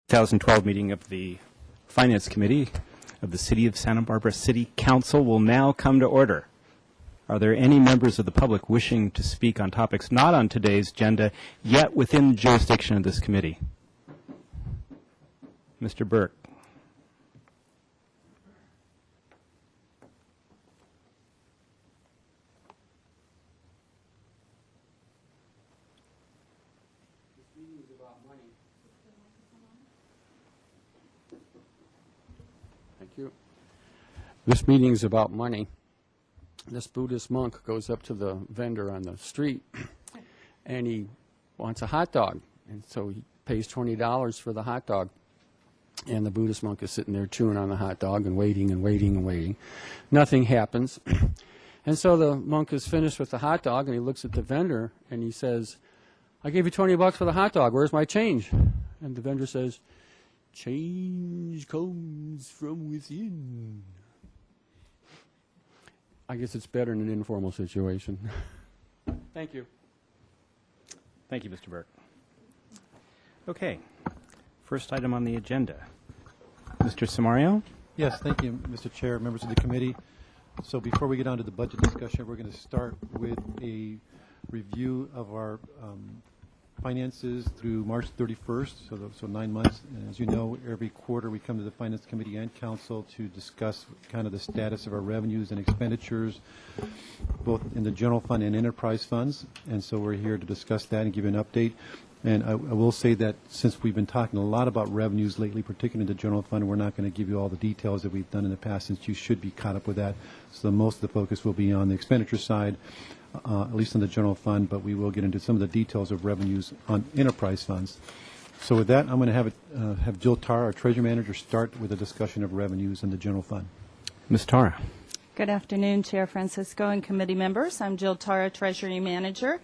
2012 meeting of the Finance Committee of the City of Santa Barbara City Council will now come to order. Are there any members of the public wishing to speak on topics not on today's agenda, yet within the jurisdiction of this committee? Mr. Burke. Thank you. This meeting is about money. This Buddhist monk goes up to the vendor on the street and he wants a hot dog. And so he pays $20 for the hot dog. And the Buddhist monk is sitting there chewing on the hot dog and waiting and waiting and waiting. Nothing happens. And so the monk is finished with the hot dog and he looks at the vendor and he says, I gave you $20 for the hot dog. Where's my change? And the vendor says, change comes from within. I guess it's better in an informal situation. Thank you. Thank you, Mr. Burke. Okay. First item on the agenda. Mr. Samario? Yes, thank you, Mr. Chair, members of the committee. So before we get on to the budget discussion, we're going to start with a review of our finances through March 31st, so 9 months. And as you know, every quarter we come to the Finance Committee and Council to discuss kind of the status of our revenues and expenditures, both in the general fund and enterprise funds. And so we're here to discuss that and give you an update. And I will say that since we've been talking a lot about revenues lately, particularly in the general fund, we're not going to give you all the details that we've done in the past, since you should be caught up with that. So most of the focus will be on the expenditure side, at least in the general fund, but we will get into some of the details of revenues on enterprise funds. So with that, I'm going to have Jill Tara, our Treasury Manager, start with a discussion of revenues in the general fund. Ms. Tara. Good afternoon, Chair Francisco and committee members. I'm Jill Tara, Treasury Manager.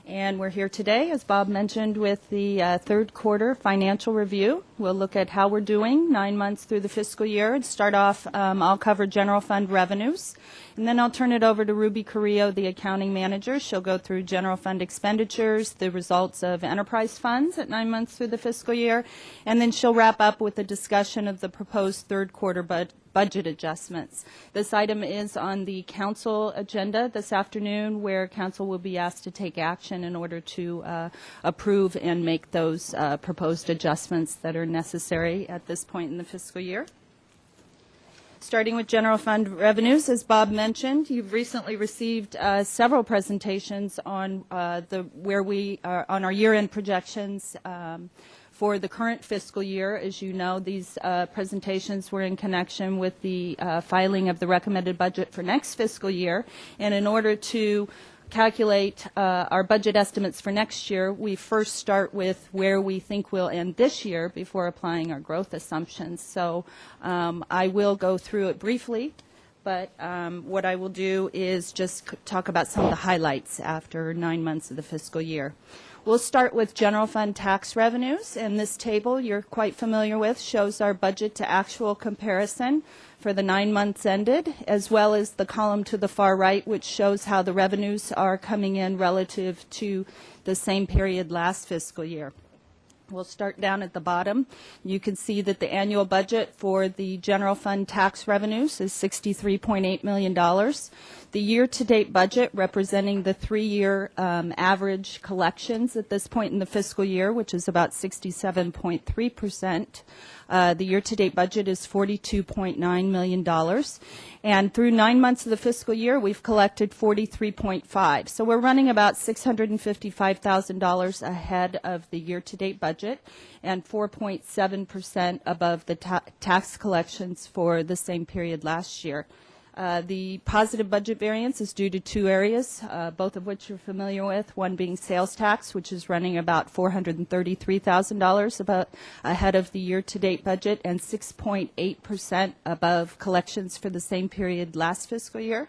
And we're here today, as Bob mentioned, with the third quarter financial review. We'll look at how we're doing 9 months through the fiscal year. And start off, I'll cover general fund revenues. And then I'll turn it over to Ruby Carrillo, the accounting manager. She'll go through general fund expenditures, the results of enterprise funds at 9 months through the fiscal year. And then she'll wrap up with a discussion of the proposed third quarter budget adjustments. This item is on the council agenda this afternoon, where council will be asked to take action in order to approve and make those proposed adjustments that are necessary at this point in the fiscal year. Starting with general fund revenues, as Bob mentioned, you've recently received several presentations on where we are on our year-end projections for the current fiscal year. As you know, these presentations were in connection with the filing of the recommended budget for next fiscal year. And in order to calculate our budget estimates for next year, we first start with where we think we'll end this year before applying our growth assumptions. So I will go through it briefly, but what I will do is just talk about some of the highlights after 9 months of the fiscal year. We'll start with general fund tax revenues, and this table you're quite familiar with shows our budget to actual comparison for the 9 months ended, as well as the column to the far right, which shows how the revenues are coming in relative to the same period last fiscal year. We'll start down at the bottom. You can see that the annual budget for the general fund tax revenues is $63.8 million. The year-to-date budget, representing the 3-year average collections at this point in the fiscal year, which is about 67.3%. The year-to-date budget is $42.9 million. And through 9 months of the fiscal year, we've collected $43.5. So we're running about $655,000 ahead of the year-to-date budget and 4.7% above the tax collections for the same period last year. The positive budget variance is due to two areas, both of which you're familiar with, one being sales tax, which is running about $433,000 about ahead of the year-to-date budget and 6.8% above collections for the same period last fiscal year.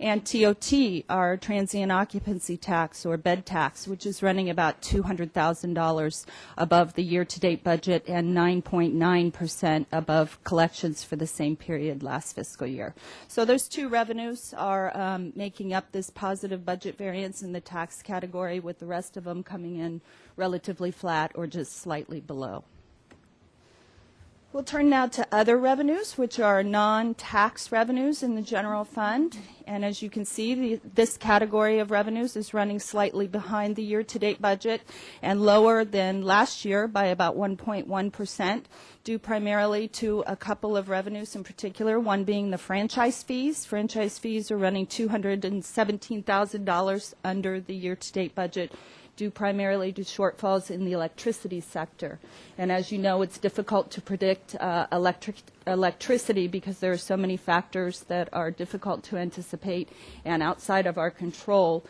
And TOT, our transient occupancy tax or bed tax, which is running about $200,000 above the year-to-date budget and 9.9% above collections for the same period last fiscal year. So those two revenues are making up this positive budget variance in the tax category, with the rest of them coming in relatively flat or just slightly below. We'll turn now to other revenues, which are non-tax revenues in the general fund. And as you can see, this category of revenues is running slightly behind the year-to-date budget and lower than last year by about 1.1%, due primarily to a couple of revenues in particular, one being the franchise fees. Franchise fees are running $217,000 under the year-to-date budget, due primarily to shortfalls in the electricity sector. And as you know, it's difficult to predict electricity because there are so many factors that are difficult to anticipate and outside of our control,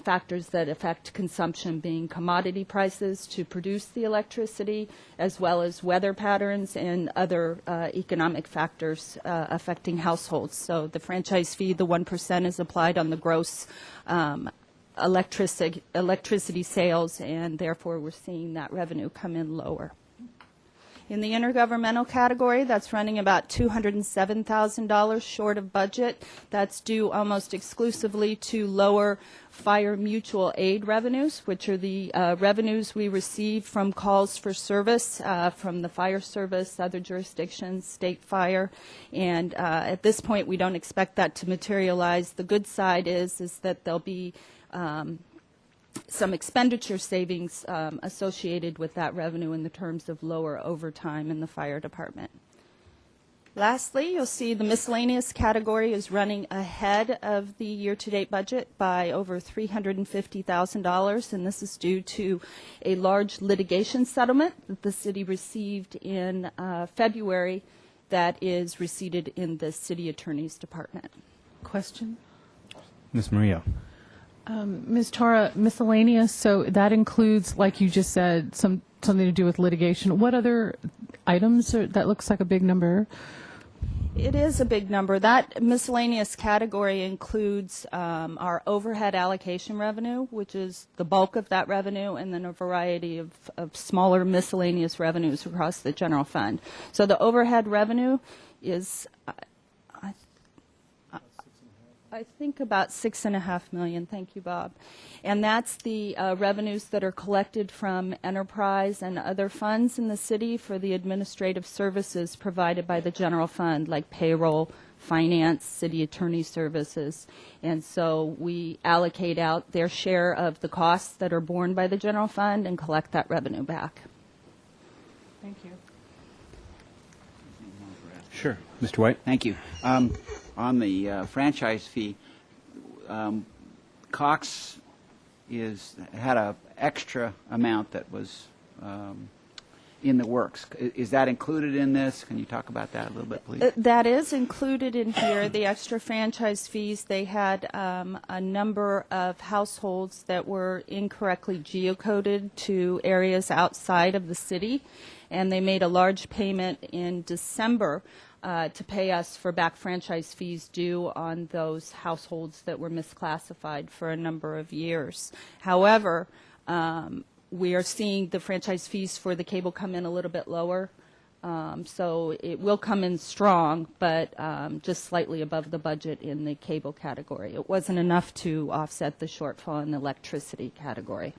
factors that affect consumption being commodity prices to produce the electricity, as well as weather patterns and other economic factors affecting households. So the franchise fee, the 1%, is applied on the gross electricity sales, and therefore we're seeing that revenue come in lower. In the intergovernmental category, that's running about $207,000 short of budget. That's due almost exclusively to lower fire mutual aid revenues, which are the revenues we receive from calls for service from the fire service, other jurisdictions, state fire. And at this point, we don't expect that to materialize. The good side is that there'll be some expenditure savings associated with that revenue in the terms of lower overtime in the fire department. Lastly, you'll see the miscellaneous category is running ahead of the year-to-date budget by over $350,000, and this is due to a large litigation settlement that the city received in February that is receipted in the city attorney's department. Question? Ms. Murillo. Ms. Tara, miscellaneous, so that includes, like you just said, something to do with litigation. What other items that looks like a big number? It is a big number. That miscellaneous category includes our overhead allocation revenue, which is the bulk of that revenue, and then a variety of smaller miscellaneous revenues across the general fund. So the overhead revenue is, I think, about $6.5 million. Thank you, Bob. And that's the revenues that are collected from enterprise and other funds in the city for the administrative services provided by the general fund, like payroll, finance, city attorney services. And so we allocate out their share of the costs that are borne by the general fund and collect that revenue back. Thank you. Sure. Mr. White? Thank you. On the franchise fee, Cox had an extra amount that was in the works. Is that included in this? Can you talk about that a little bit, please? That is included in here, the extra franchise fees. They had a number of households that were incorrectly geocoded to areas outside of the city, and they made a large payment in December to pay us for back franchise fees due on those households that were misclassified for a number of years. However, we are seeing the franchise fees for the cable come in a little bit lower. So it will come in strong, but just slightly above the budget in the cable category. It wasn't enough to offset the shortfall in the electricity category.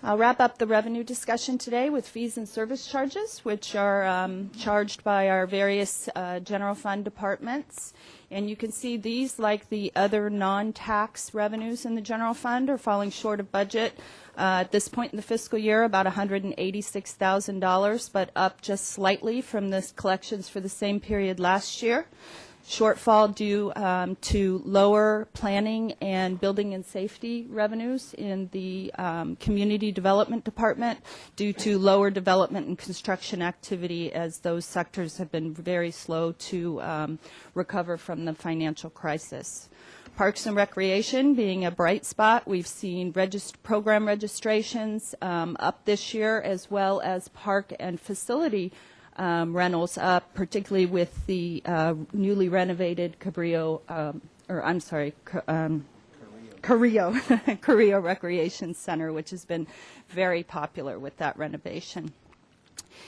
I'll wrap up the revenue discussion today with fees and service charges, which are charged by our various general fund departments. And you can see these, like the other non-tax revenues in the general fund, are falling short of budget. At this point in the fiscal year, about $186,000, but up just slightly from the collections for the same period last year. Shortfall due to lower planning and building and safety revenues in the community development department due to lower development and construction activity, as those sectors have been very slow to recover from the financial crisis. Parks and Recreation being a bright spot, we've seen program registrations up this year, as well as park and facility rentals up, particularly with the newly renovated Carrillo Recreation Center, which has been very popular with that renovation.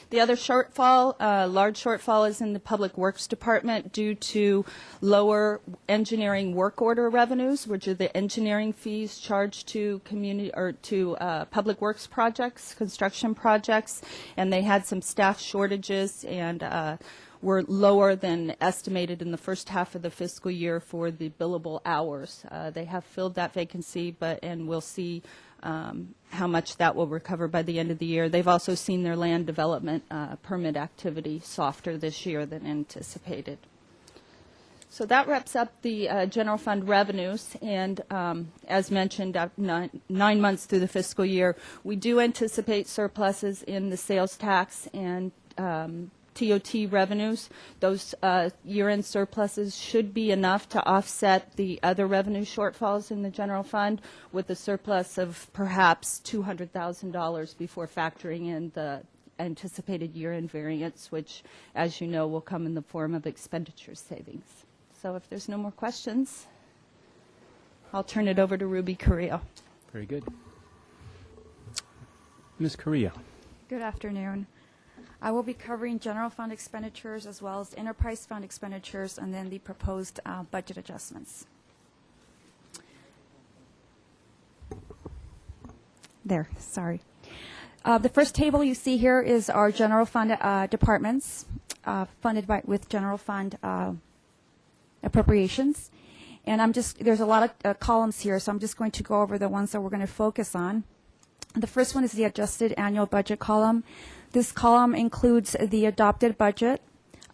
The other shortfall, large shortfall, is in the Public Works Department due to lower engineering work order revenues, which are the engineering fees charged to community or to public works projects, construction projects, and they had some staff shortages and were lower than estimated in the first half of the fiscal year for the billable hours. They have filled that vacancy, and we'll see how much that will recover by the end of the year. They've also seen their land development permit activity softer this year than anticipated. So that wraps up the general fund revenues, and as mentioned, 9 months through the fiscal year, we do anticipate surpluses in the sales tax and TOT revenues. Those year-end surpluses should be enough to offset the other revenue shortfalls in the general fund, with a surplus of perhaps $200,000 before factoring in the anticipated year-end variance, which, as you know, will come in the form of expenditure savings. So if there's no more questions, I'll turn it over to Ruby Carrillo. Very good. Ms. Carrillo. Good afternoon. I will be covering general fund expenditures as well as enterprise fund expenditures and then the proposed budget adjustments. There, sorry. The first table you see here is our general fund departments funded with general fund appropriations. And there's a lot of columns here, so I'm just going to go over the ones that we're going to focus on. The first one is the adjusted annual budget column. This column includes the adopted budget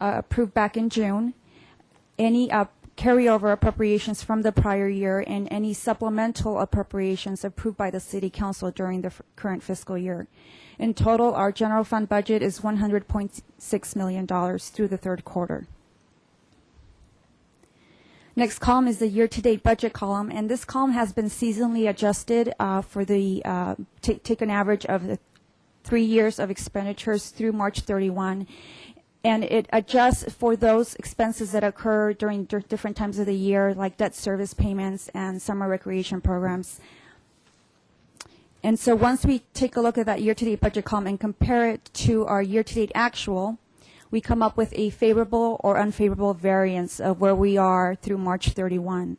approved back in June, any carryover appropriations from the prior year, and any supplemental appropriations approved by the City Council during the current fiscal year. In total, our general fund budget is $100.6 million through the third quarter. Next column is the year-to-date budget column, and this column has been seasonally adjusted for the take an average of the 3 years of expenditures through March 31, and it adjusts for those expenses that occur during different times of the year, like debt service payments and summer recreation programs. And so once we take a look at that year-to-date budget column and compare it to our year-to-date actual, we come up with a favorable or unfavorable variance of where we are through March 31.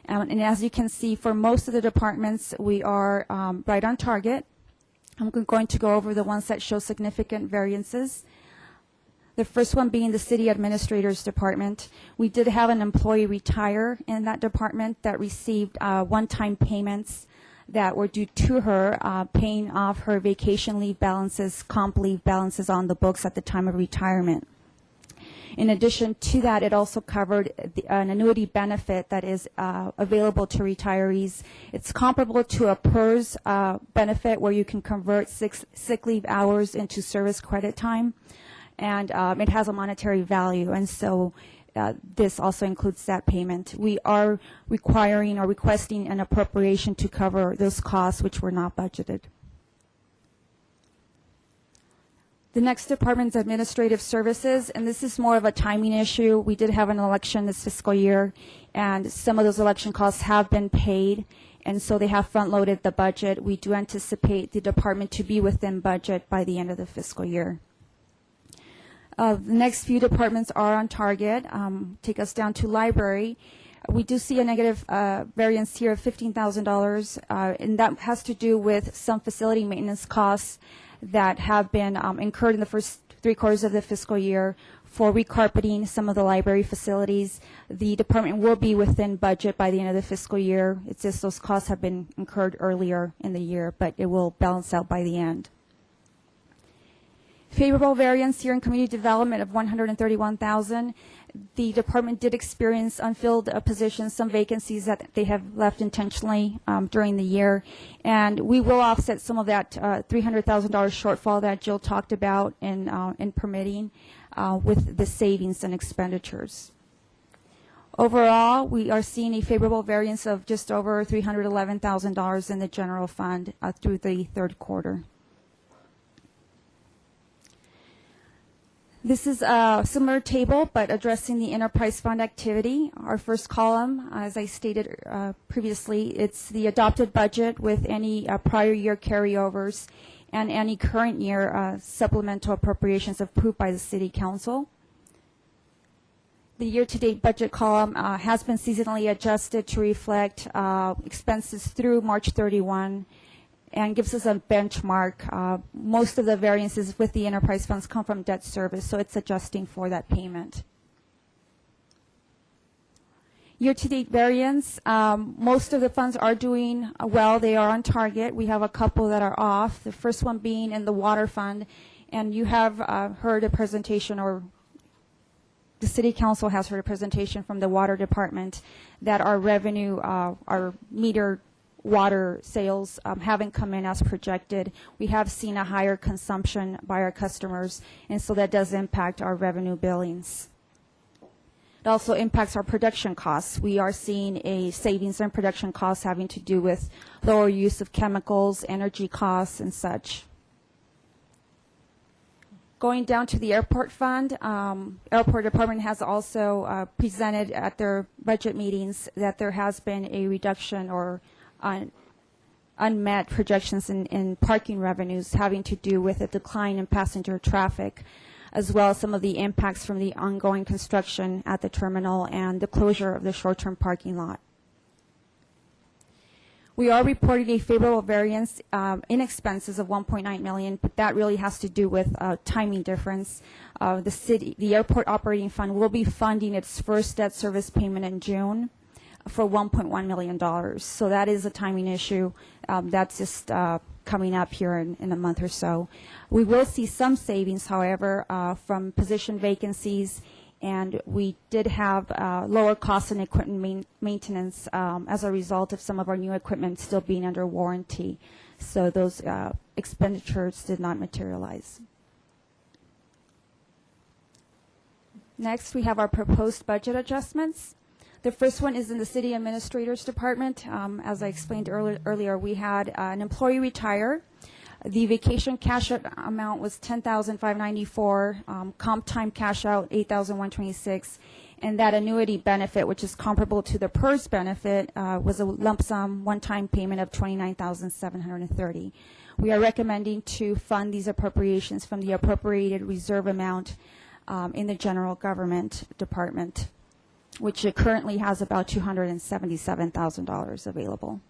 And as you can see, for most of the departments, we are right on target. I'm going to go over the ones that show significant variances. The first one being the City Administrator's Department. We did have an employee retire in that department that received one-time payments that were due to her, paying off her vacation leave balances, comp leave balances on the books at the time of retirement. In addition to that, it also covered an annuity benefit that is available to retirees. It's comparable to a PERS benefit where you can convert sick leave hours into service credit time, and it has a monetary value, and so this also includes that payment. We are requiring or requesting an appropriation to cover those costs which were not budgeted. The next department is Administrative Services, and this is more of a timing issue. We did have an election this fiscal year, and some of those election costs have been paid, and so they have front-loaded the budget. We do anticipate the department to be within budget by the end of the fiscal year. The next few departments are on target. Take us down to Library. We do see a negative variance here of $15,000, and that has to do with some facility maintenance costs that have been incurred in the first 3 quarters of the fiscal year for recarpeting some of the library facilities. The department will be within budget by the end of the fiscal year. It's just those costs have been incurred earlier in the year, but it will balance out by the end. Favorable variance here in community development of $131,000. The department did experience unfilled positions, some vacancies that they have left intentionally during the year, and we will offset some of that $300,000 shortfall that Jill talked about in permitting with the savings and expenditures. Overall, we are seeing a favorable variance of just over $311,000 in the general fund through the third quarter. This is a similar table, but addressing the enterprise fund activity. Our first column, as I stated previously, it's the adopted budget with any prior year carryovers. and any current year supplemental appropriations approved by the City Council. The year-to-date budget column has been seasonally adjusted to reflect expenses through March 31 and gives us a benchmark. Most of the variances with the enterprise funds come from debt service, so it's adjusting for that payment. Year-to-date variance, most of the funds are doing well. They are on target. We have a couple that are off. The first one being in the water fund, and you have heard a presentation, or the City Council has heard a presentation from the Water Department that our revenue, our meter water sales haven't come in as projected. We have seen a higher consumption by our customers, and so that does impact our revenue billings. It also impacts our production costs. We are seeing a savings in production costs having to do with lower use of chemicals, energy costs, and such. Going down to the airport fund, airport department has also presented at their budget meetings that there has been a reduction or unmet projections in parking revenues having to do with a decline in passenger traffic, as well as some of the impacts from the ongoing construction at the terminal and the closure of the short-term parking lot. We are reporting a favorable variance in expenses of $1.9 million, but that really has to do with timing difference. The airport operating fund will be funding its first debt service payment in June for $1.1 million. So that is a timing issue. That's just coming up here in a month or so. We will see some savings, however, from position vacancies, and we did have lower costs in equipment maintenance as a result of some of our new equipment still being under warranty. So those expenditures did not materialize. Next, we have our proposed budget adjustments. The first one is in the City Administrator's Department. As I explained earlier, we had an employee retire. The vacation cash out amount was $10,594, comp time cash out $8,126, and that annuity benefit, which is comparable to the PERS benefit, was a lump sum one-time payment of $29,730. We are recommending to fund these appropriations from the appropriated reserve amount in the General Government Department, which it currently has about $277,000 available.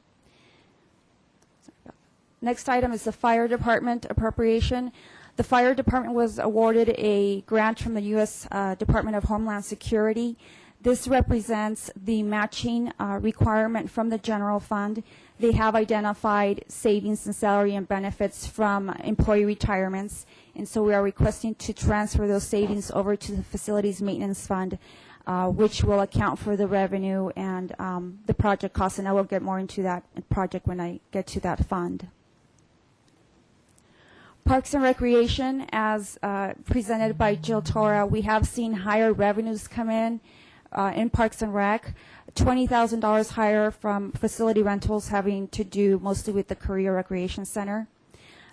Next item is the Fire Department appropriation. The Fire Department was awarded a grant from the U.S. Department of Homeland Security. This represents the matching requirement from the general fund. They have identified savings in salary and benefits from employee retirements, and so we are requesting to transfer those savings over to the Facilities Maintenance Fund, which will account for the revenue and the project costs, and I will get more into that project when I get to that fund. Parks and Recreation, as presented by Jill Tora, we have seen higher revenues come in Parks and Rec, $20,000 higher from facility rentals having to do mostly with the Korea Recreation Center,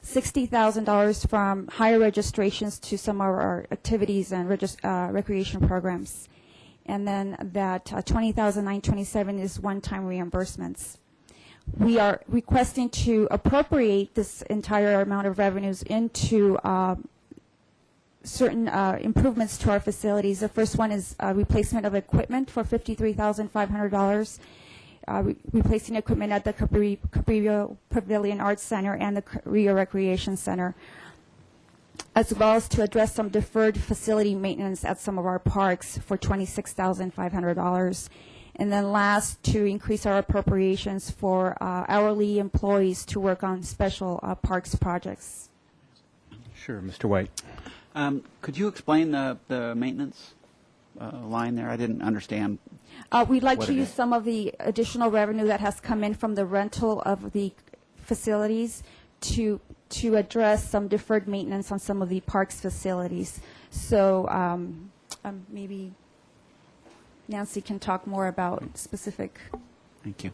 $60,000 from higher registrations to some of our activities and recreation programs. And then that $20,927 is one-time reimbursements. We are requesting to appropriate this entire amount of revenues into certain improvements to our facilities. The first one is replacement of equipment for $53,500, replacing equipment at the Cabrillo Pavilion Arts Center and the Korea Recreation Center, as well as to address some deferred facility maintenance at some of our parks for $26,500. And then last, to increase our appropriations for hourly employees to work on special parks projects. Sure, Mr. White. Could you explain the maintenance line there? I didn't understand. We'd like what to it use is. some of the additional revenue that has come in from the rental of the facilities to address some deferred maintenance on some of the parks facilities. So maybe Nancy can talk more about specific. Thank you.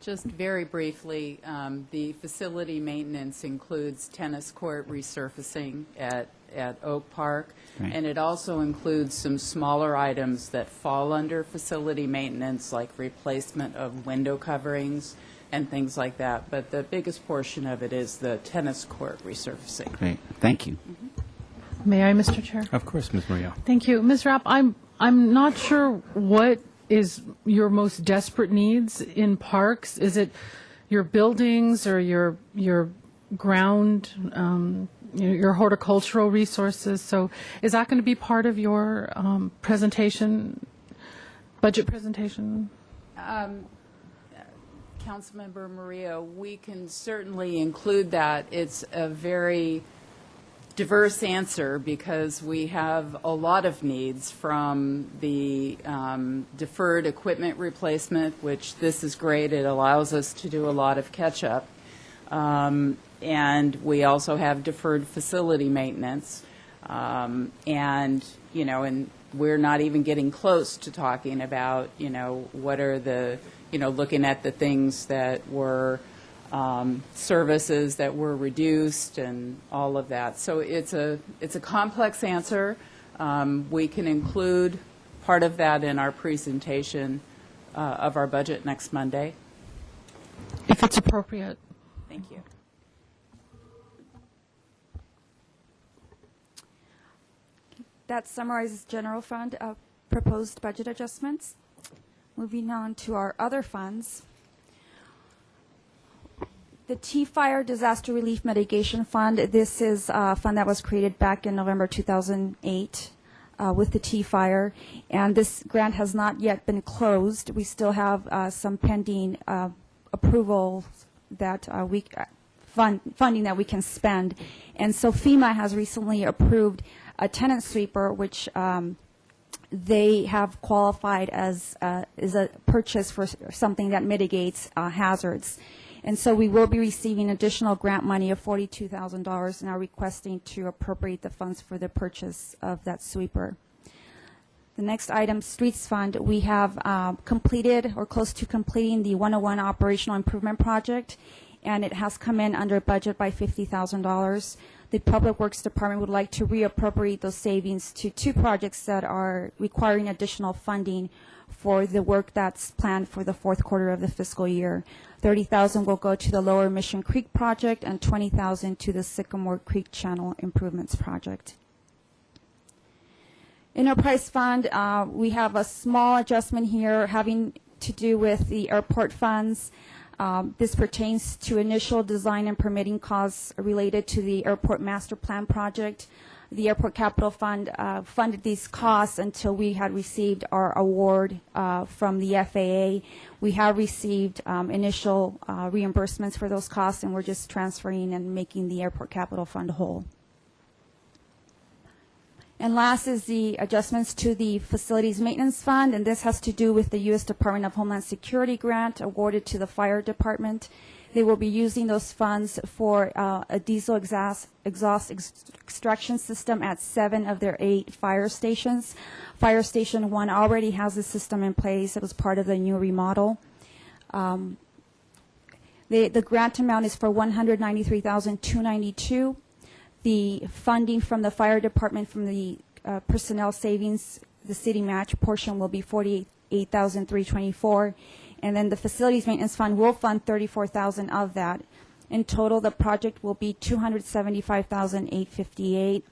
Just very briefly, the facility maintenance includes tennis court resurfacing at Oak Park, Right. and it also includes some smaller items that fall under facility maintenance, like replacement of window coverings and things like that. But the biggest portion of it is the tennis court resurfacing. Great, thank you. May I, Mr. Chair? Of course, Ms. Murillo. Thank you. Ms. Rapp, I'm not sure what is your most desperate needs in parks. Is it your buildings or your ground, your horticultural resources? So is that going to be part of your presentation, budget presentation? Councilmember Maria, we can certainly include that. It's a very diverse answer because we have a lot of needs, from the deferred equipment replacement, which this is great. It allows us to do a lot of catch-up. And we also have deferred facility maintenance. And we're not even getting close to talking about, what are the, looking at the things that were services that were reduced and all of that. So it's a complex answer. We can include part of that in our presentation of our budget next Monday. If it's appropriate. Thank you. That summarizes general fund proposed budget adjustments. Moving on to our other funds. The T-Fire Disaster Relief Mitigation Fund, this is a fund that was created back in November 2008 with the T-Fire, and this grant has not yet been closed. We still have some pending approval that funding that we can spend. And so FEMA has recently approved a tenant sweeper, which they have qualified as is a purchase for something that mitigates hazards. And so we will be receiving additional grant money of $42,000 and are requesting to appropriate the funds for the purchase of that sweeper. The next item, Streets Fund, we have completed or close to completing the 101 Operational Improvement Project, and it has come in under budget by $50,000. The Public Works Department would like to reappropriate those savings to two projects that are requiring additional funding for the work that's planned for the fourth quarter of the fiscal year. $30,000 will go to the Lower Mission Creek project and $20,000 to the Sycamore Creek Channel Improvements project. Enterprise Fund, we have a small adjustment here having to do with the airport funds. This pertains to initial design and permitting costs related to the Airport Master Plan project. The Airport Capital Fund funded these costs until we had received our award from the FAA. We have received initial reimbursements for those costs, and we're just transferring and making the Airport Capital Fund whole. And last is the adjustments to the Facilities Maintenance Fund, and this has to do with the U.S. Department of Homeland Security grant awarded to the Fire Department. They will be using those funds for a diesel exhaust extraction system at 7 of their 8 fire stations. Fire Station 1 already has a system in place. It was part of the new remodel. The grant amount is for $193,292. The funding from the Fire Department from the personnel savings, the city match portion, will be $48,324. And then the Facilities Maintenance Fund will fund $34,000 of that. In total, the project will be $275,858.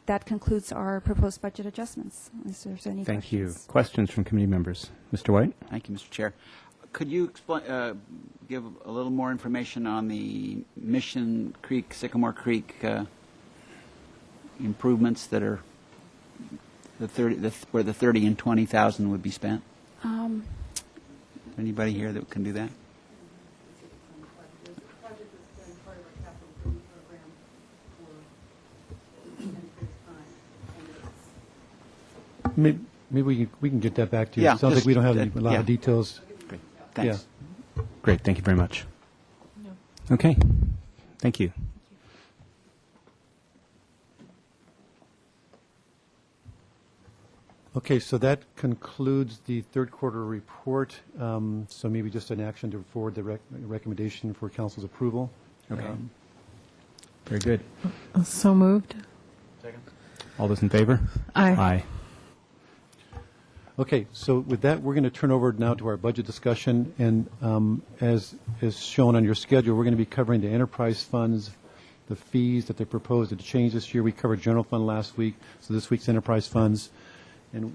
That concludes our proposed budget adjustments. Unless there's any Thank questions. you. Questions from committee members? Mr. White? Thank you, Mr. Chair. Could you explain, give a little more information on the Mission Creek, Sycamore Creek improvements that are where the 30 and 20,000 would be spent? Anybody here that can do that? Maybe we can get that back to you. Yeah, It sounds like we don't have a lot yeah. of details. Great, thanks. Great. Thank you very much. Okay. Thank you. Okay, so that concludes the third quarter report. So maybe just an action to forward the recommendation for council's approval. Okay. Very good. So moved. All those in favor? Aye. Aye. Okay, so with that, we're going to turn over now to our budget discussion, and as is shown on your schedule, we're going to be covering the enterprise funds, the fees that they proposed to change this year. We covered general fund last week, so this week's enterprise funds. And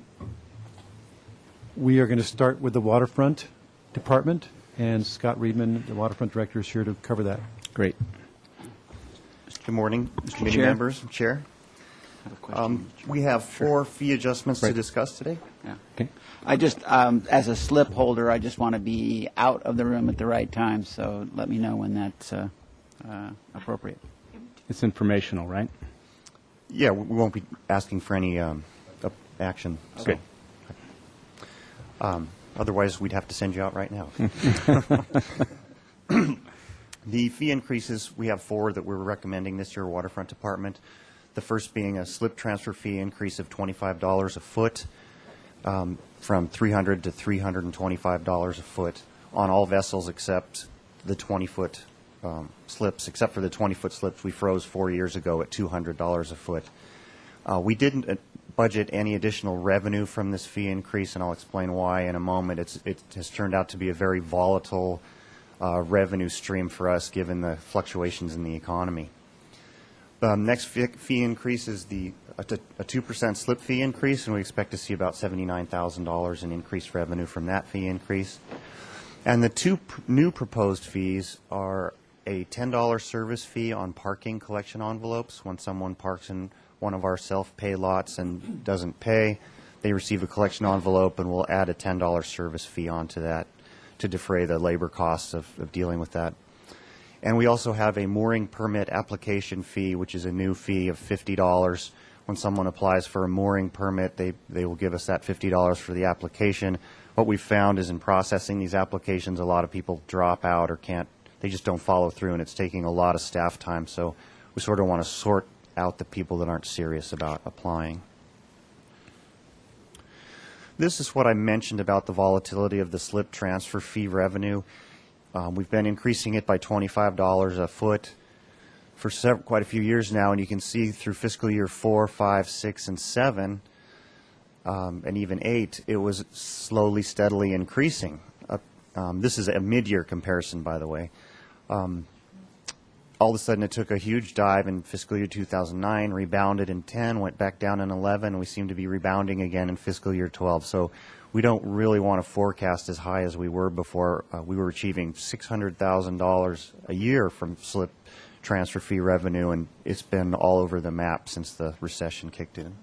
we are going to start with the waterfront department, and Scott Reedman, the waterfront director, is here to cover that. Great. Good morning, committee Chair. members, Chair. I have a question. We have 4 fee adjustments to discuss today. Yeah. Okay. I just, as a slip holder, I just want to be out of the room at the right time, so let me know when that's appropriate. It's informational, right? Yeah, we won't be asking for any action. Okay. Otherwise, we'd have to send you out right now. The fee increases, we have 4 that we're recommending this year, Waterfront Department. The first being a slip transfer fee increase of $25 a foot, from $300 to $325 a foot on all vessels except the 20-foot slips. Except for the 20-foot slips, we froze 4 years ago at $200 a foot. We didn't budget any additional revenue from this fee increase, and I'll explain why in a moment. It has turned out to be a very volatile revenue stream for us, given the fluctuations in the economy. Next fee increase is a 2% slip fee increase, and we expect to see about $79,000 in increased revenue from that fee increase. And the 2 new proposed fees are a $10 service fee on parking collection envelopes. When someone parks in one of our self-pay lots and doesn't pay, they receive a collection envelope, and we'll add a $10 service fee onto that to defray the labor costs of dealing with that. And we also have a mooring permit application fee, which is a new fee of $50. When someone applies for a mooring permit, they will give us that $50 for the application. What we've found is in processing these applications, a lot of people drop out or they just don't follow through, and it's taking a lot of staff time. So we sort of want to sort out the people that aren't serious about applying. This is what I mentioned about the volatility of the slip transfer fee revenue. We've been increasing it by $25 a foot for quite a few years now, and you can see through fiscal year 4, 5, 6, and 7, and even 8, it was slowly, steadily increasing. This is a mid-year comparison, by the way. All of a sudden, it took a huge dive in fiscal year 2009, rebounded in 10, went back down in 11, and we seem to be rebounding again in fiscal year 12. So we don't really want to forecast as high as we were before. We were achieving $600,000 a year from slip transfer fee revenue, and it's been all over the map since the recession kicked in.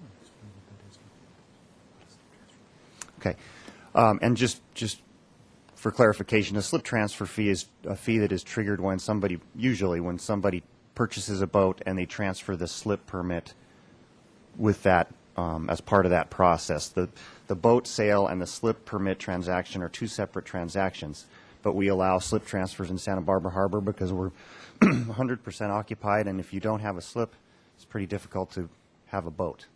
Okay. And just for clarification, a slip transfer fee is a fee that is triggered when usually when somebody purchases a boat and they transfer the slip permit with that as part of that process. The boat sale and the slip permit transaction are 2 separate transactions, but we allow slip transfers in Santa Barbara Harbor because we're 100% occupied, and if you don't have a slip, it's pretty difficult to have a boat.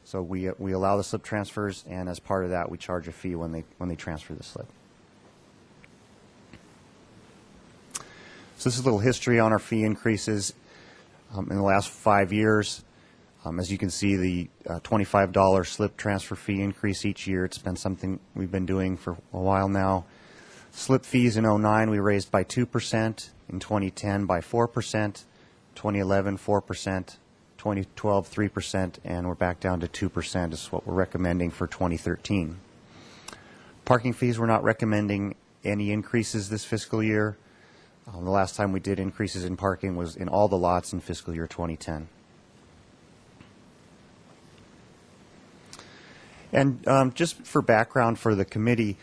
So we allow the slip transfers, and as part of that, we charge a fee when they transfer the slip. So this is a little history on our fee increases in the last 5 years. As you can see, the $25 slip transfer fee increase each year. It's been something we've been doing for a while now. Slip fees in 2009 we raised by 2%, in 2010 by 4%, 2011 4%, 2012 3%, and we're back down to 2% is what we're recommending for 2013. Parking fees, we're not recommending any increases this fiscal year. The last time we did increases in parking was in all the lots in fiscal year 2010. And just for background for the committee,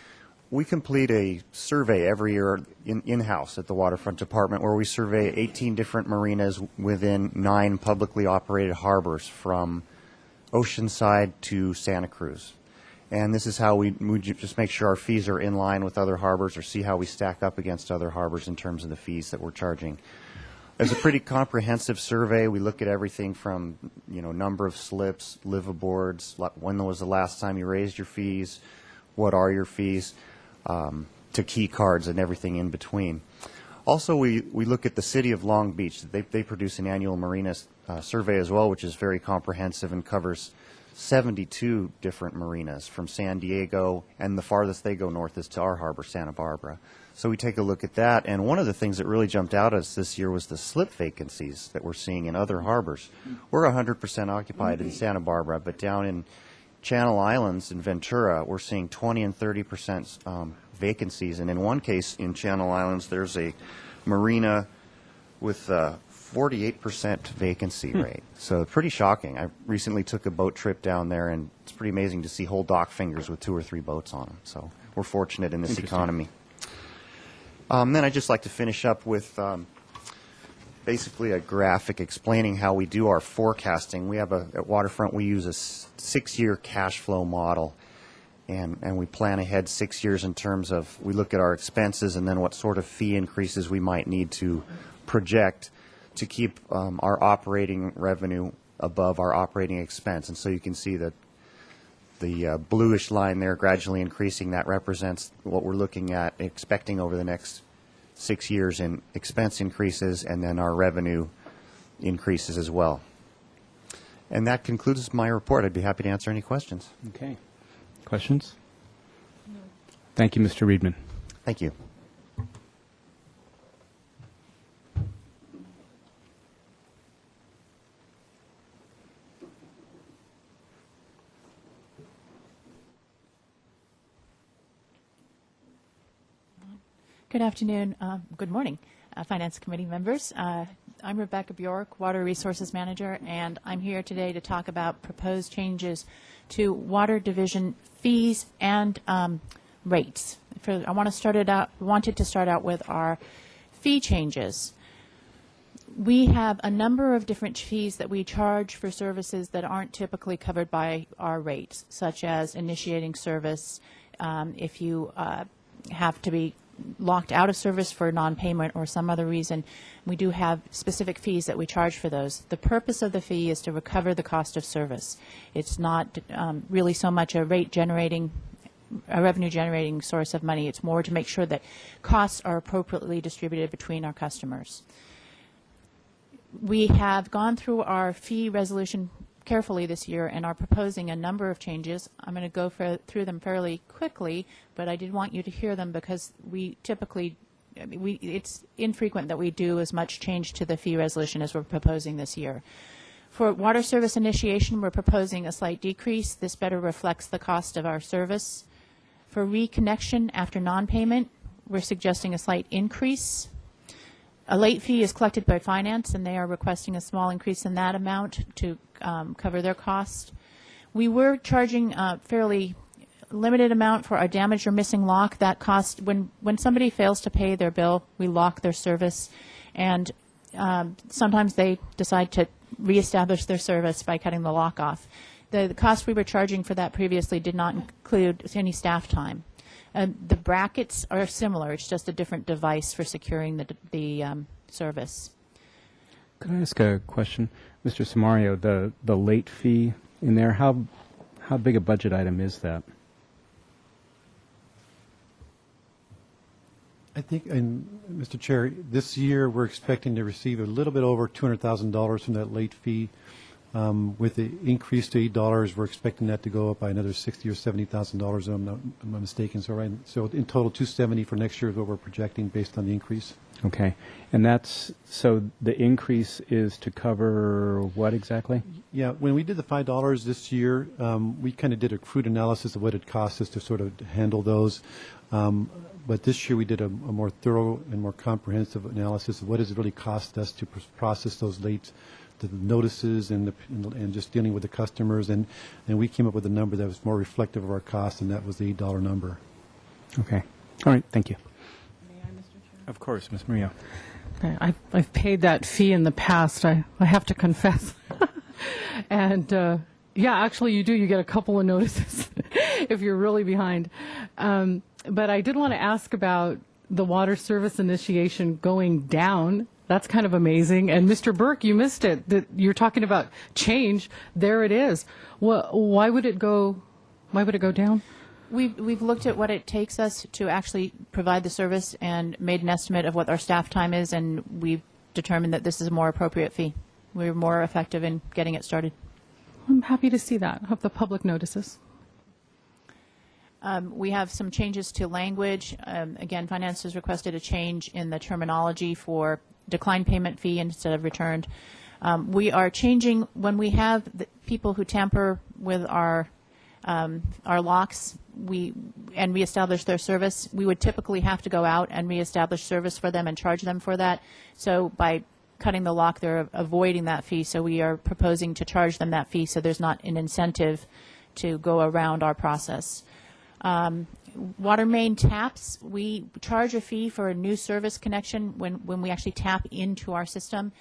we complete a survey every year in-house at the Waterfront Department where we survey 18 different marinas within 9 publicly operated harbors from Oceanside to Santa Cruz. And this is how we just make sure our fees are in line with other harbors or see how we stack up against other harbors in terms of the fees that we're charging. It's a pretty comprehensive survey. We look at everything from, number of slips, liveaboards, when was the last time you raised your fees, what are your fees, to key cards and everything in between. Also, we look at the City of Long Beach. They produce an annual marina survey as well, which is very comprehensive and covers 72 different marinas from San Diego, and the farthest they go north is to our harbor, Santa Barbara. So we take a look at that, and one of the things that really jumped out at us this year was the slip vacancies that we're seeing in other harbors. We're 100% occupied in Santa Barbara, but down in Channel Islands in Ventura, we're seeing 20 and 30% vacancies. And in one case in Channel Islands, there's a marina with 48% vacancy rate. So pretty shocking. I recently took a boat trip down there, and it's pretty amazing to see whole dock fingers with 2 or 3 boats on them. So we're fortunate in this economy. Then I'd just like to finish up with basically a graphic explaining how we do our forecasting. We have at Waterfront, we use a 6-year cash flow model, and we plan ahead 6 years in terms of, we look at our expenses and then what sort of fee increases we might need to project to keep our operating revenue above our operating expense. And so you can see that the bluish line there gradually increasing, that represents what we're looking at expecting over the next 6 years in expense increases, and then our revenue increases as well. And that concludes my report. I'd be happy to answer any questions. Okay. Questions? No. Thank you, Mr. Reedman. Thank you. Good afternoon. Good morning, Finance Committee members. I'm Rebecca Bjork, Water Resources Manager, and I'm here today to talk about proposed changes to Water Division fees and rates. I wanted to start out with our fee changes. We have a number of different fees that we charge for services that aren't typically covered by our rates, such as initiating service, if you have to be locked out of service for non-payment or some other reason. We do have specific fees that we charge for those. The purpose of the fee is to recover the cost of service. It's not really so much a revenue-generating source of money. It's more to make sure that costs are appropriately distributed between our customers. We have gone through our fee resolution carefully this year and are proposing a number of changes. I'm going to go through them fairly quickly, but I did want you to hear them because we typically, it's infrequent that we do as much change to the fee resolution as we're proposing this year. For water service initiation, we're proposing a slight decrease. This better reflects the cost of our service. For reconnection after non-payment, we're suggesting a slight increase. A late fee is collected by finance, and they are requesting a small increase in that amount to cover their cost. We were charging a fairly limited amount for our damaged or missing lock. That cost, when somebody fails to pay their bill, we lock their service, and sometimes they decide to reestablish their service by cutting the lock off. The cost we were charging for that previously did not include any staff time. The brackets are similar. It's just a different device for securing the service. Could I ask a question? Mr. Samario, the late fee in there, how big a budget item is that? I think, and Mr. Chair, this year we're expecting to receive a little bit over $200,000 from that late fee. With the increase to $8, we're expecting that to go up by another $60,000 or $70,000. If I'm not mistaken. So in total, $270 for next year is what we're projecting based on the increase. Okay, and so the increase is to cover what exactly? Yeah, when we did the $5 this year, we kind of did a crude analysis of what it cost us to sort of handle those. But this year we did a more thorough and more comprehensive analysis of what does it really cost us to process those late the notices and just dealing with the customers, and we came up with a number that was more reflective of our cost, and that was the $8 number. Okay. All right. Thank you. May I, Mr. Chair? Of course, Ms. Murillo. Okay, I've paid that fee in the past. I have to confess. And yeah, actually you do. You get a couple of notices if you're really behind. But I did want to ask about the water service initiation going down. That's kind of amazing. And Mr. Burke, you missed it. You're talking about change. There it is. Why would it go down? We've looked at what it takes us to actually provide the service and made an estimate of what our staff time is, and we've determined that this is a more appropriate fee. We're more effective in getting it started. I'm happy to see that. Hope the public notices. We have some changes to language. Again, finance has requested a change in the terminology for declined payment fee instead of returned. We are changing when we have the people who tamper with our locks and reestablish their service. We would typically have to go out and reestablish service for them and charge them for that. So by cutting the lock, they're avoiding that fee. So we are proposing to charge them that fee so there's not an incentive to go around our process. Water main taps, we charge a fee for a new service connection when we actually tap into our system.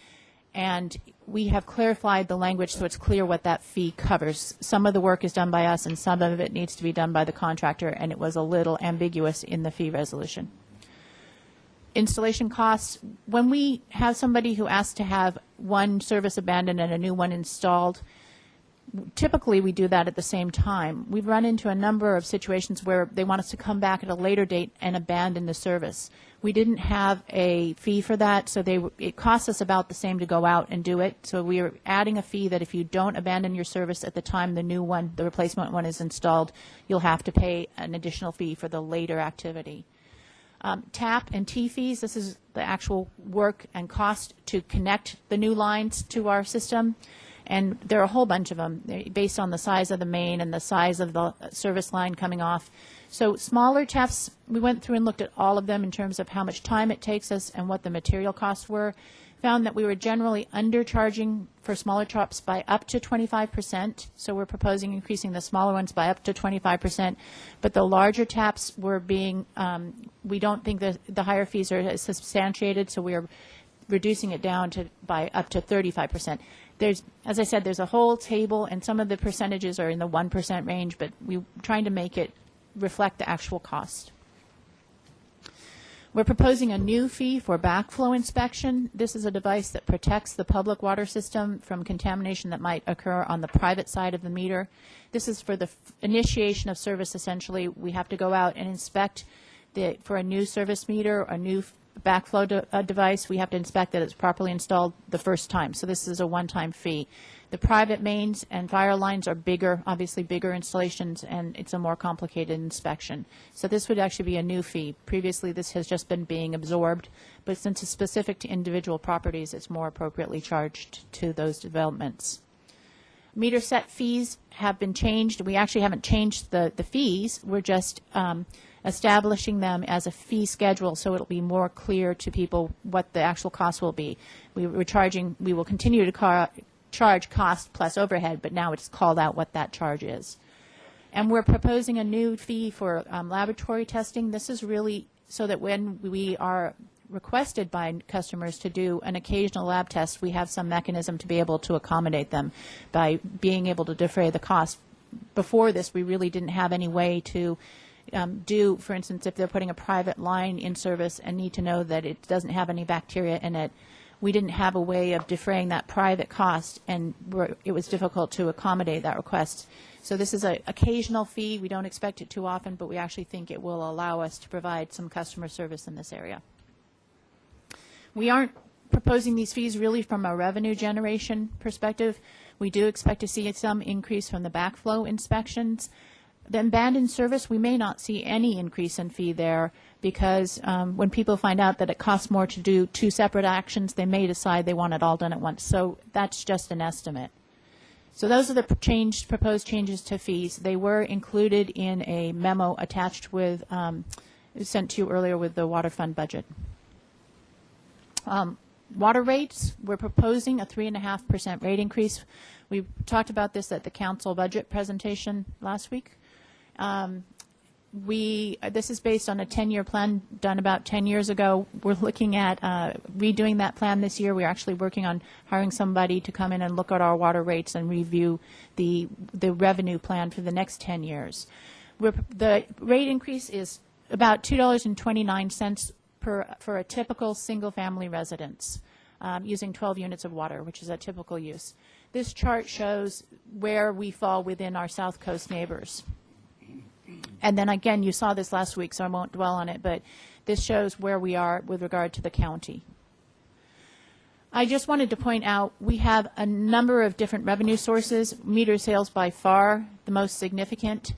And we have clarified the language so it's clear what that fee covers. Some of the work is done by us and some of it needs to be done by the contractor, and it was a little ambiguous in the fee resolution. Installation costs, when we have somebody who asks to have one service abandoned and a new one installed, typically we do that at the same time. We've run into a number of situations where they want us to come back at a later date and abandon the service. We didn't have a fee for that, so it costs us about the same to go out and do it. So we are adding a fee that if you don't abandon your service at the time the new one, the replacement one is installed, you'll have to pay an additional fee for the later activity. TAP and T fees, this is the actual work and cost to connect the new lines to our system. And there are a whole bunch of them based on the size of the main and the size of the service line coming off. So smaller taps, we went through and looked at all of them in terms of how much time it takes us and what the material costs were. Found that we were generally undercharging for smaller taps by up to 25%. So we're proposing increasing the smaller ones by up to 25%. But the larger taps were being, we don't think that the higher fees are substantiated, so we are reducing it down by up to 35%. There's, as I said, there's a whole table, and some of the percentages are in the 1% range, but we're trying to make it reflect the actual cost. We're proposing a new fee for backflow inspection. This is a device that protects the public water system from contamination that might occur on the private side of the meter. This is for the initiation of service, essentially. We have to go out and inspect for a new service meter, a new backflow device. We have to inspect that it's properly installed the first time. So this is a one-time fee. The private mains and fire lines are bigger, obviously bigger installations, and it's a more complicated inspection. So this would actually be a new fee. Previously, this has just been being absorbed, but since it's specific to individual properties, it's more appropriately charged to those developments. Meter set fees have been changed. We actually haven't changed the fees. We're just establishing them as a fee schedule so it'll be more clear to people what the actual cost will be. We will continue to charge cost plus overhead, but now it's called out what that charge is. And we're proposing a new fee for laboratory testing. This is really so that when we are requested by customers to do an occasional lab test, we have some mechanism to be able to accommodate them by being able to defray the cost. Before this, we really didn't have any way to do, for instance, if they're putting a private line in service and need to know that it doesn't have any bacteria in it, we didn't have a way of defraying that private cost, and it was difficult to accommodate that request. So this is an occasional fee. We don't expect it too often, but we actually think it will allow us to provide some customer service in this area. We aren't proposing these fees really from a revenue generation perspective. We do expect to see some increase from the backflow inspections. The abandoned service, we may not see any increase in fee there because when people find out that it costs more to do two separate actions, they may decide they want it all done at once. So that's just an estimate. So those are the proposed changes to fees. They were included in a memo attached with, sent to you earlier with the water fund budget. Water rates, we're proposing a 3.5% rate increase. We talked about this at the council budget presentation last week. This is based on a 10-year plan done about 10 years ago. We're looking at redoing that plan this year. We're actually working on hiring somebody to come in and look at our water rates and review the revenue plan for the next 10 years. The rate increase is about $2.29 for a typical single-family residence using 12 units of water, which is a typical use. This chart shows where we fall within our South Coast neighbors. And then again, you saw this last week, so I won't dwell on it, but this shows where we are with regard to the county. I just wanted to point out, we have a number of different revenue sources, meter sales by far the most significant,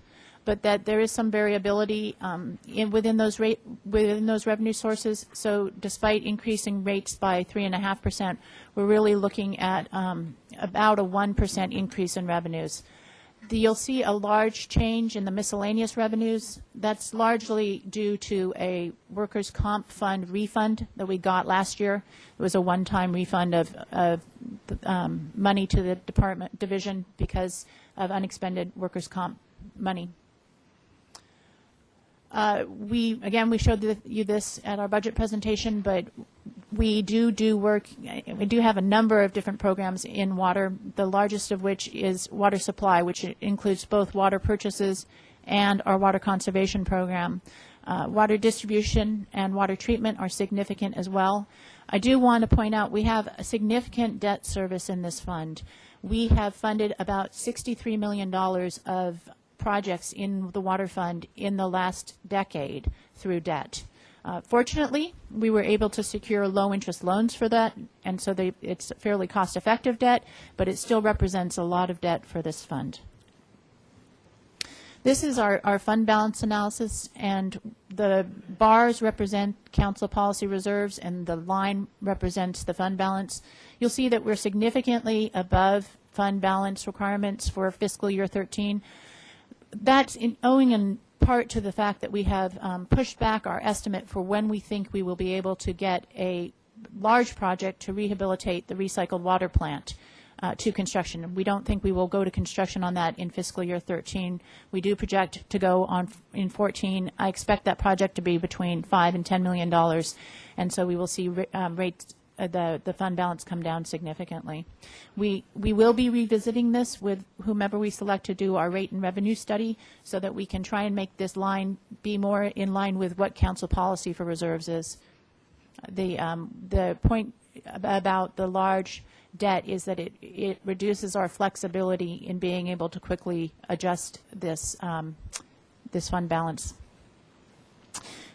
but that there is some variability within those revenue sources. So despite increasing rates by 3.5%, we're really looking at about a 1% increase in revenues. You'll see a large change in the miscellaneous revenues. That's largely due to a workers' comp fund refund that we got last year. It was a one-time refund of money to the division because of unexpended workers' comp money. We showed you this at our budget presentation, but we do work. We do have a number of different programs in water, the largest of which is water supply, which includes both water purchases and our water conservation program. Water distribution and water treatment are significant as well. I do want to point out we have a significant debt service in this fund. We have funded about $63 million of projects in the water fund in the last decade through debt. Fortunately, we were able to secure low-interest loans for that, and so it's fairly cost-effective debt, but it still represents a lot of debt for this fund. This is our fund balance analysis, and the bars represent council policy reserves, and the line represents the fund balance. You'll see that we're significantly above fund balance requirements for fiscal year 13. That's owing in part to the fact that we have pushed back our estimate for when we think we will be able to get a large project to rehabilitate the recycled water plant to construction. We don't think we will go to construction on that in fiscal year 13. We do project to go on in 14. I expect that project to be between $5 and $10 million, and so we will see rates. The fund balance come down significantly. We will be revisiting this with whomever we select to do our rate and revenue study so that we can try and make this line be more in line with what council policy for reserves is. The point about the large debt is that it reduces our flexibility in being able to quickly adjust this fund balance.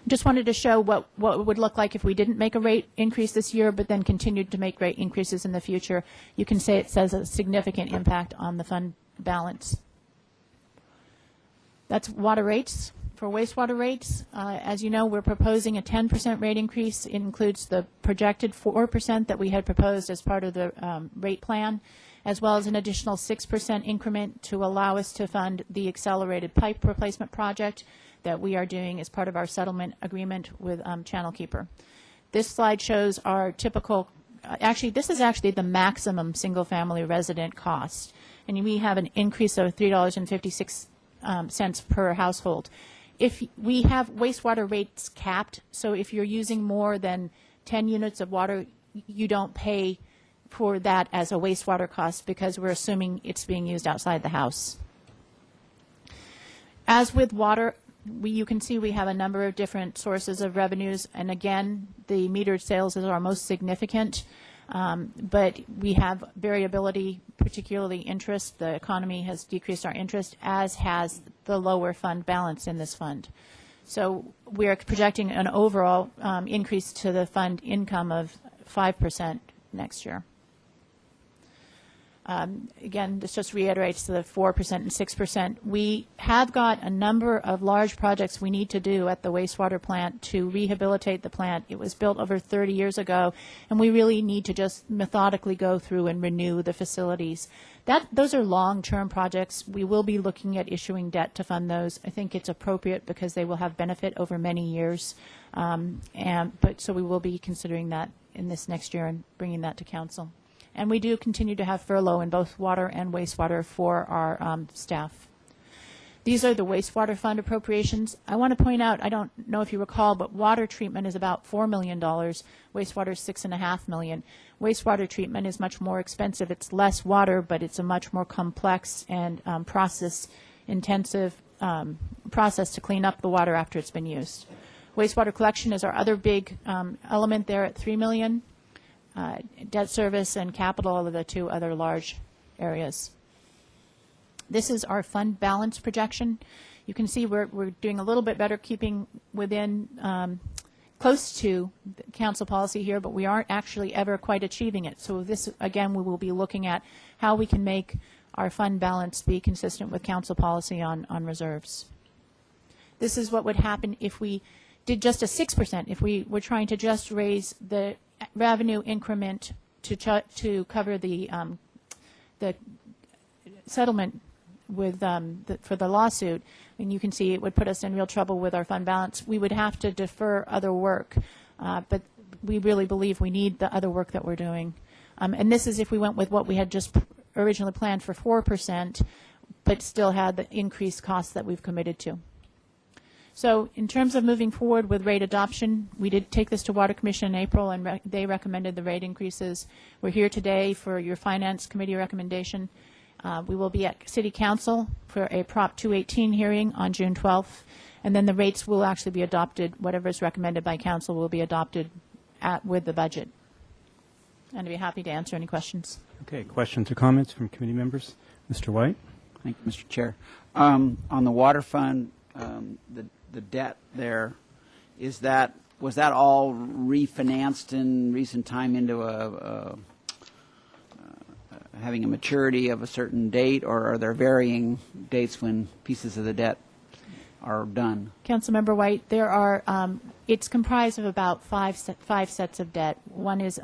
Just wanted to show what it would look like if we didn't make a rate increase this year, but then continued to make rate increases in the future. You can say it says a significant impact on the fund balance. That's water rates. For wastewater rates, as you know, we're proposing a 10% rate increase. It includes the projected 4% that we had proposed as part of the rate plan, as well as an additional 6% increment to allow us to fund the accelerated pipe replacement project that we are doing as part of our settlement agreement with Channel Keeper. This slide shows our typical, this is actually the maximum single-family resident cost. And we have an increase of $3.56 per household. If we have wastewater rates capped, so if you're using more than 10 units of water, you don't pay for that as a wastewater cost because we're assuming it's being used outside the house. As with water, you can see we have a number of different sources of revenues, and again, the metered sales is our most significant, but we have variability, particularly interest. The economy has decreased our interest, as has the lower fund balance in this fund. So we are projecting an overall increase to the fund income of 5% next year. Again, this just reiterates the 4% and 6%. We have got a number of large projects we need to do at the wastewater plant to rehabilitate the plant. It was built over 30 years ago, and we really need to just methodically go through and renew the facilities. Those are long-term projects. We will be looking at issuing debt to fund those. I think it's appropriate because they will have benefit over many years. So we will be considering that in this next year and bringing that to council. And we do continue to have furlough in both water and wastewater for our staff. These are the wastewater fund appropriations. I want to point out, I don't know if you recall, but water treatment is about $4 million. Wastewater is $6.5 million. Wastewater treatment is much more expensive. It's less water, but it's a much more complex and process-intensive process to clean up the water after it's been used. Wastewater collection is our other big element there at $3 million. Debt service and capital are the two other large areas. This is our fund balance projection. You can see we're doing a little bit better keeping within close to the council policy here, but we aren't actually ever quite achieving it. So this, again, we will be looking at how we can make our fund balance be consistent with council policy on reserves. This is what would happen if we did just a 6%, if we were trying to just raise the revenue increment to cover the settlement with for the lawsuit. And you can see it would put us in real trouble with our fund balance. We would have to defer other work, but we really believe we need the other work that we're doing. And this is if we went with what we had just originally planned for 4%, but still had the increased costs that we've committed to. So in terms of moving forward with rate adoption, we did take this to Water Commission in April, and they recommended the rate increases. We're here today for your Finance Committee recommendation. We will be at City Council for a Prop 218 hearing on June 12th, and then the rates will actually be adopted. Whatever is recommended by Council will be adopted with the budget. And I'd be happy to answer any questions. Okay, questions or comments from committee members? Mr. White? Thank you, Mr. Chair. On the water fund, the debt there, was that all refinanced in recent time into having a maturity of a certain date, or are there varying dates when pieces of the debt are done? Councilmember White, there are, it's comprised of about five sets of debt. One is,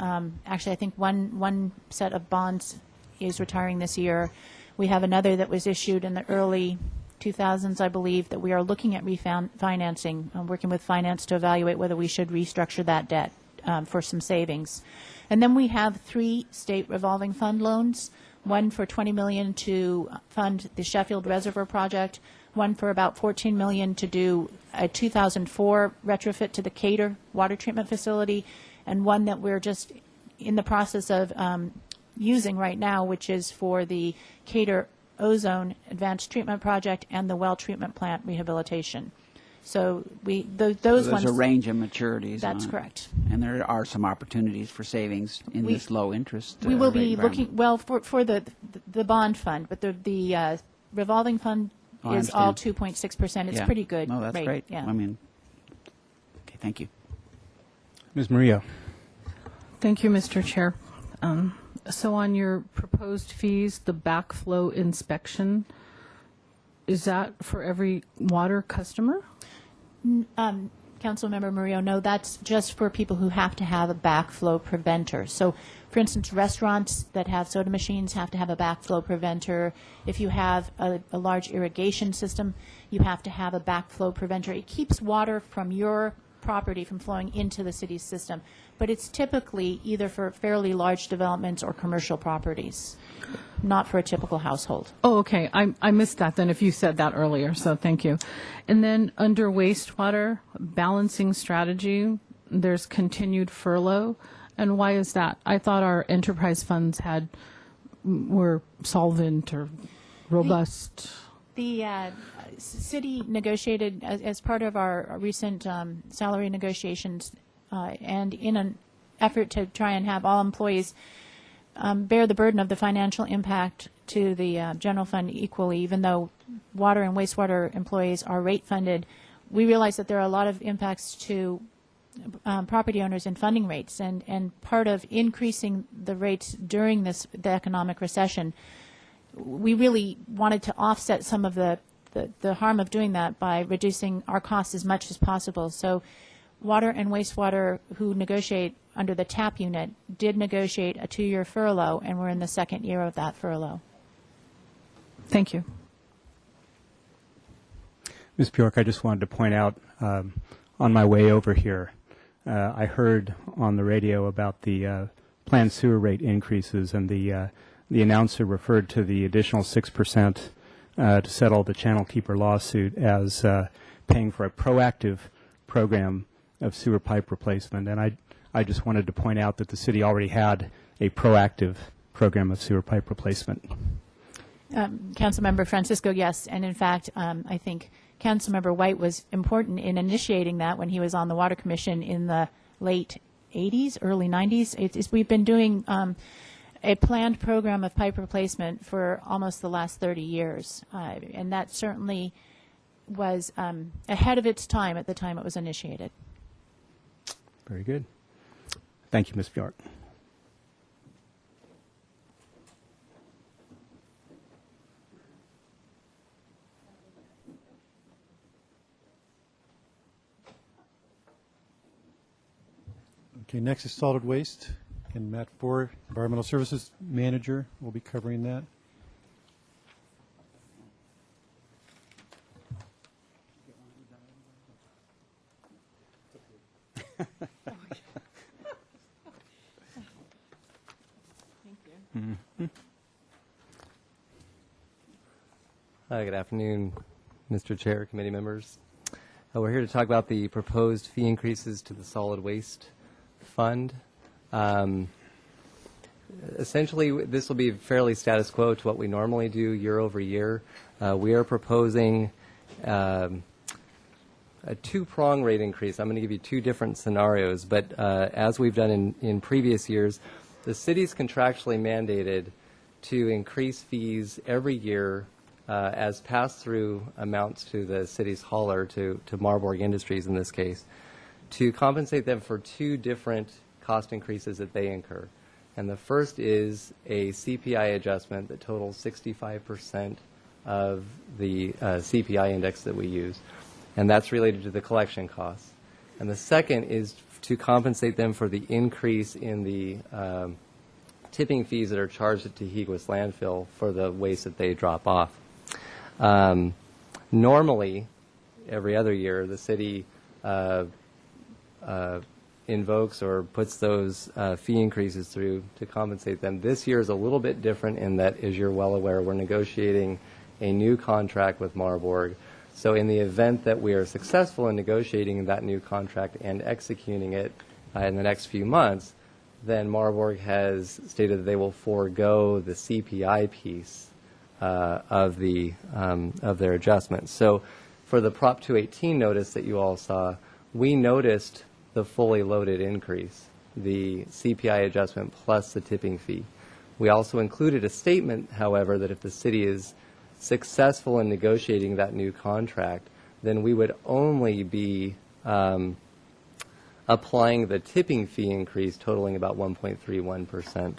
actually, I think one set of bonds is retiring this year. We have another that was issued in the early 2000s, I believe, that we are looking at refinancing, working with finance to evaluate whether we should restructure that debt for some savings. And then we have 3 state revolving fund loans, one for $20 million to fund the Sheffield Reservoir project, one for about $14 million to do a 2004 retrofit to the Cater water treatment facility, and one that we're just in the process of using right now, which is for the Cater ozone advanced treatment project and the well treatment plant rehabilitation. So those There's ones. a range of maturities. That's correct. And there are some opportunities for savings in this low interest. We will rate be environment. looking, well, for the bond fund, but the revolving fund I is all understand. 2.6%. It's Yeah. pretty good. No, that's rate. great. Yeah. I mean, okay, thank you. Ms. Murillo? Thank you, Mr. Chair. So on your proposed fees, the backflow inspection, is that for every water customer? Councilmember Murillo, no, that's just for people who have to have a backflow preventer. So, for instance, restaurants that have soda machines have to have a backflow preventer. If you have a large irrigation system, you have to have a backflow preventer. It keeps water from your property from flowing into the city's system, but it's typically either for fairly large developments or commercial properties, not for a typical household. Oh, okay. I missed that then if you said that earlier, so thank you. And then under wastewater balancing strategy, there's continued furlough. And why is that? I thought our enterprise funds were solvent or robust. The city negotiated, as part of our recent salary negotiations, and in an effort to try and have all employees bear the burden of the financial impact to the general fund equally, even though water and wastewater employees are rate funded, we realize that there are a lot of impacts to property owners in funding rates, and part of increasing the rates during the economic recession, we really wanted to offset some of the harm of doing that by reducing our costs as much as possible. So water and wastewater who negotiate under the TAP unit did negotiate a 2-year furlough, and we're in the 2nd year of that furlough. Thank you. Ms. Bjork, I just wanted to point out, on my way over here, I heard on the radio about the planned sewer rate increases, and the announcer referred to the additional 6% to settle the Channel Keeper lawsuit as paying for a proactive program of sewer pipe replacement. And I just wanted to point out that the city already had a proactive program of sewer pipe replacement. Councilmember Francisco, yes. And in fact, I think Councilmember White was important in initiating that when he was on the Water Commission in the late 80s, early 90s. We've been doing a planned program of pipe replacement for almost the last 30 years. And that certainly was ahead of its time at the time it was initiated. Very good. Thank you, Ms. Bjork. Okay, next is solid waste, and Matt Ford, Environmental Services Manager, will be covering that. Good afternoon, Mr. Chair, committee members. We're here to talk about the proposed fee increases to the solid waste fund. Essentially, this will be fairly status quo to what we normally do year over year. We are proposing a two-prong rate increase. I'm going to give you two different scenarios, but as we've done in previous years, the city's contractually mandated to increase fees every year as pass-through amounts to the city's hauler, to Marburg Industries in this case, to compensate them for two different cost increases that they incur. And the first is a CPI adjustment that totals 65% of the CPI index that we use, and that's related to the collection costs. And the second is to compensate them for the increase in the tipping fees that are charged at Tehiguis landfill for the waste that they drop off. Normally, every other year, the city invokes or puts those fee increases through to compensate them. This year is a little bit different in that, as you're well aware, we're negotiating a new contract with Marburg. So in the event that we are successful in negotiating that new contract and executing it in the next few months, then Marburg has stated that they will forego the CPI piece of their adjustments. So for the Prop 218 notice that you all saw, we noticed the fully loaded increase, the CPI adjustment plus the tipping fee. We also included a statement, however, that if the city is successful in negotiating that new contract, then we would only be applying the tipping fee increase totaling about 1.31%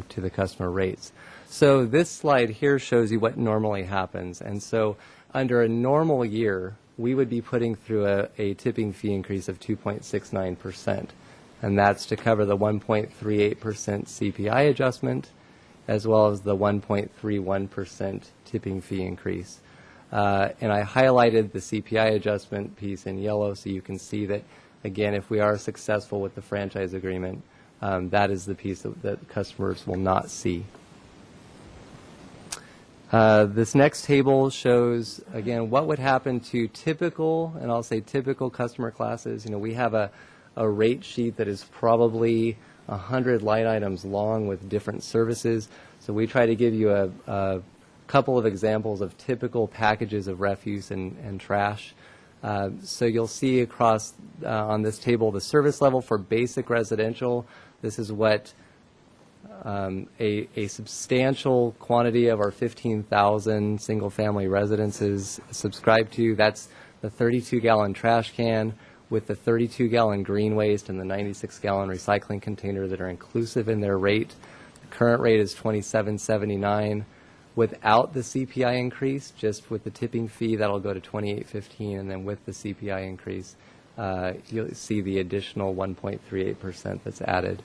to the customer rates. So this slide here shows you what normally happens. And so under a normal year, we would be putting through a tipping fee increase of 2.69%. And that's to cover the 1.38% CPI adjustment, as well as the 1.31% tipping fee increase. And I highlighted the CPI adjustment piece in yellow so you can see that, again, if we are successful with the franchise agreement, that is the piece that customers will not see. This next table shows, again, what would happen to typical, and I'll say typical customer classes. You know, we have a rate sheet that is probably 100 line items long with different services. So we try to give you a couple of examples of typical packages of refuse and trash. So you'll see across on this table the service level for basic residential. This is what a substantial quantity of our 15,000 single-family residences subscribe to. That's the 32-gallon trash can with the 32-gallon green waste and the 96-gallon recycling container that are inclusive in their rate. The current rate is $27.79. Without the CPI increase, just with the tipping fee, that'll go to $28.15, and then with the CPI increase, you'll see the additional 1.38% that's added.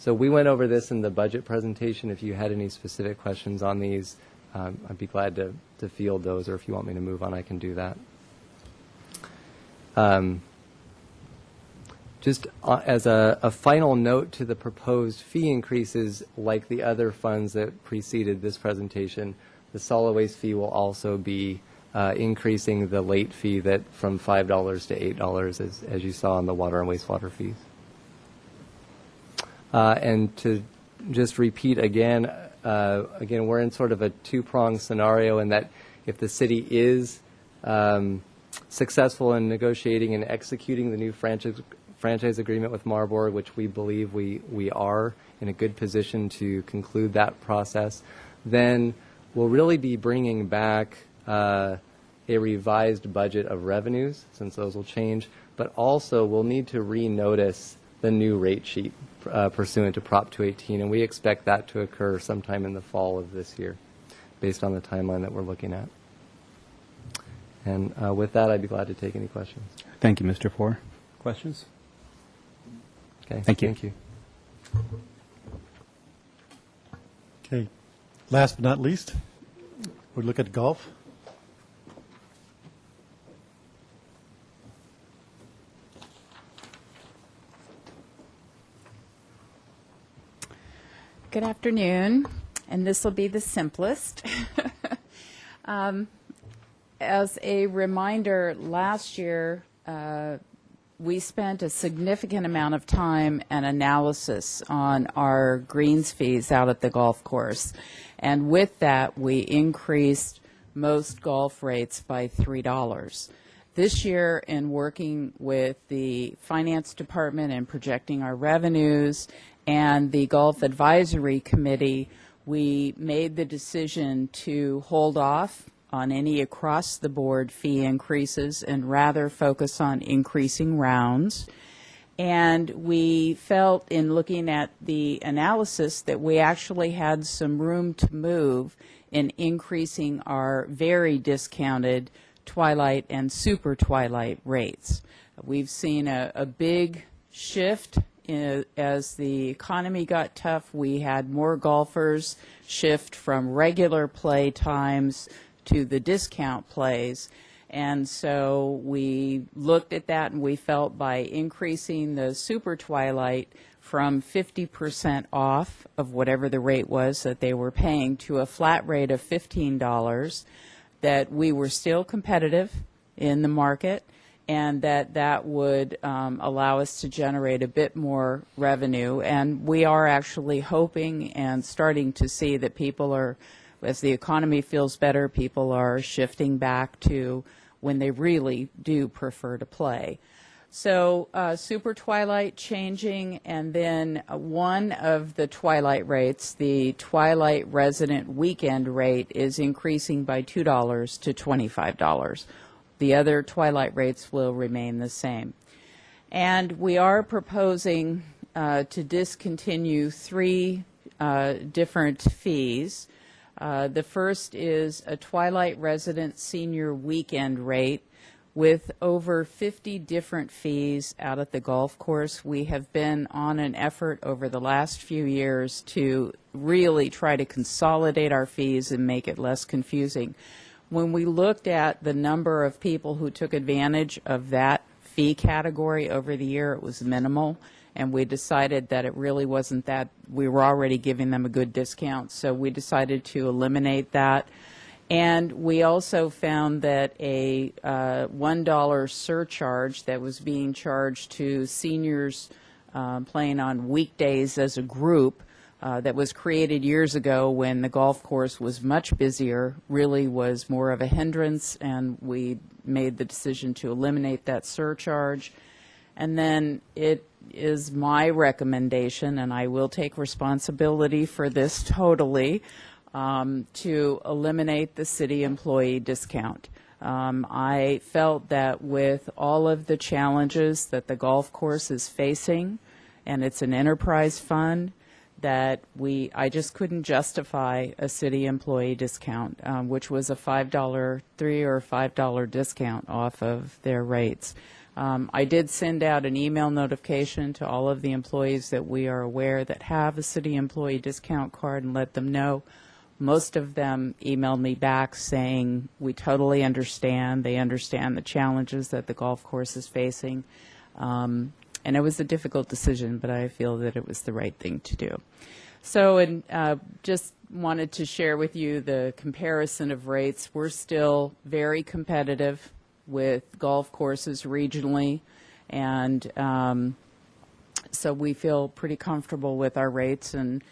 So we went over this in the budget presentation. If you had any specific questions on these, I'd be glad to field those, or if you want me to move on, I can do that. Just as a final note to the proposed fee increases, like the other funds that preceded this presentation, the solid waste fee will also be increasing the late fee that from $5 to $8, as you saw on the water and wastewater fees. And to just repeat again, we're in sort of a two-pronged scenario in that if the city is successful in negotiating and executing the new franchise agreement with Marburg, which we believe we are in a good position to conclude that process, then we'll really be bringing back a revised budget of revenues, since those will change, but also we'll need to renotice the new rate sheet pursuant to Prop 218, and we expect that to occur sometime in the fall of this year, based on the timeline that we're looking at. And with that, I'd be glad to take any questions. Thank you, Mr. Four. Questions? Okay. Thank you. Thank you. Okay. Last but not least, we look at golf. Good afternoon, and this will be the simplest. As a reminder, last year we spent a significant amount of time and analysis on our greens fees out at the golf course, and with that we increased most golf rates by $3. This year, in working with the Finance Department and projecting our revenues and the Golf Advisory Committee, we made the decision to hold off on any across-the-board fee increases and rather focus on increasing rounds. And we felt, in looking at the analysis, that we actually had some room to move in increasing our very discounted twilight and super twilight rates. We've seen a big shift as the economy got tough. We had more golfers shift from regular play times to the discount plays. And so we looked at that, and we felt by increasing the super twilight from 50% off of whatever the rate was that they were paying to a flat rate of $15, that we were still competitive in the market, and that would allow us to generate a bit more revenue. And we are actually hoping and starting to see that people are, as the economy feels better, people are shifting back to when they really do prefer to play. So super twilight changing, and then one of the twilight rates, the twilight resident weekend rate, is increasing by $2 to $25. The other twilight rates will remain the same. And we are proposing to discontinue three different fees. The first is a twilight resident senior weekend rate with over 50 different fees out at the golf course. We have been on an effort over the last few years to really try to consolidate our fees and make it less confusing. When we looked at the number of people who took advantage of that fee category over the year, it was minimal, and we decided that it really wasn't that. We were already giving them a good discount, so we decided to eliminate that. And we also found that a $1 surcharge that was being charged to seniors playing on weekdays as a group that was created years ago when the golf course was much busier really was more of a hindrance, and we made the decision to eliminate that surcharge. And then it is my recommendation, and I will take responsibility for this totally, to eliminate the city employee discount. I felt that with all of the challenges that the golf course is facing, and it's an enterprise fund, that I just couldn't justify a city employee discount, which was a $3 or $5 discount off of their rates. I did send out an email notification to all of the employees that we are aware that have a city employee discount card and let them know. Most of them emailed me back saying, we totally understand. They understand the challenges that the golf course is facing. And it was a difficult decision, but I feel that it was the right thing to do. So just wanted to share with you the comparison of rates. We're still very competitive with golf courses regionally, and so we feel pretty comfortable with our rates. And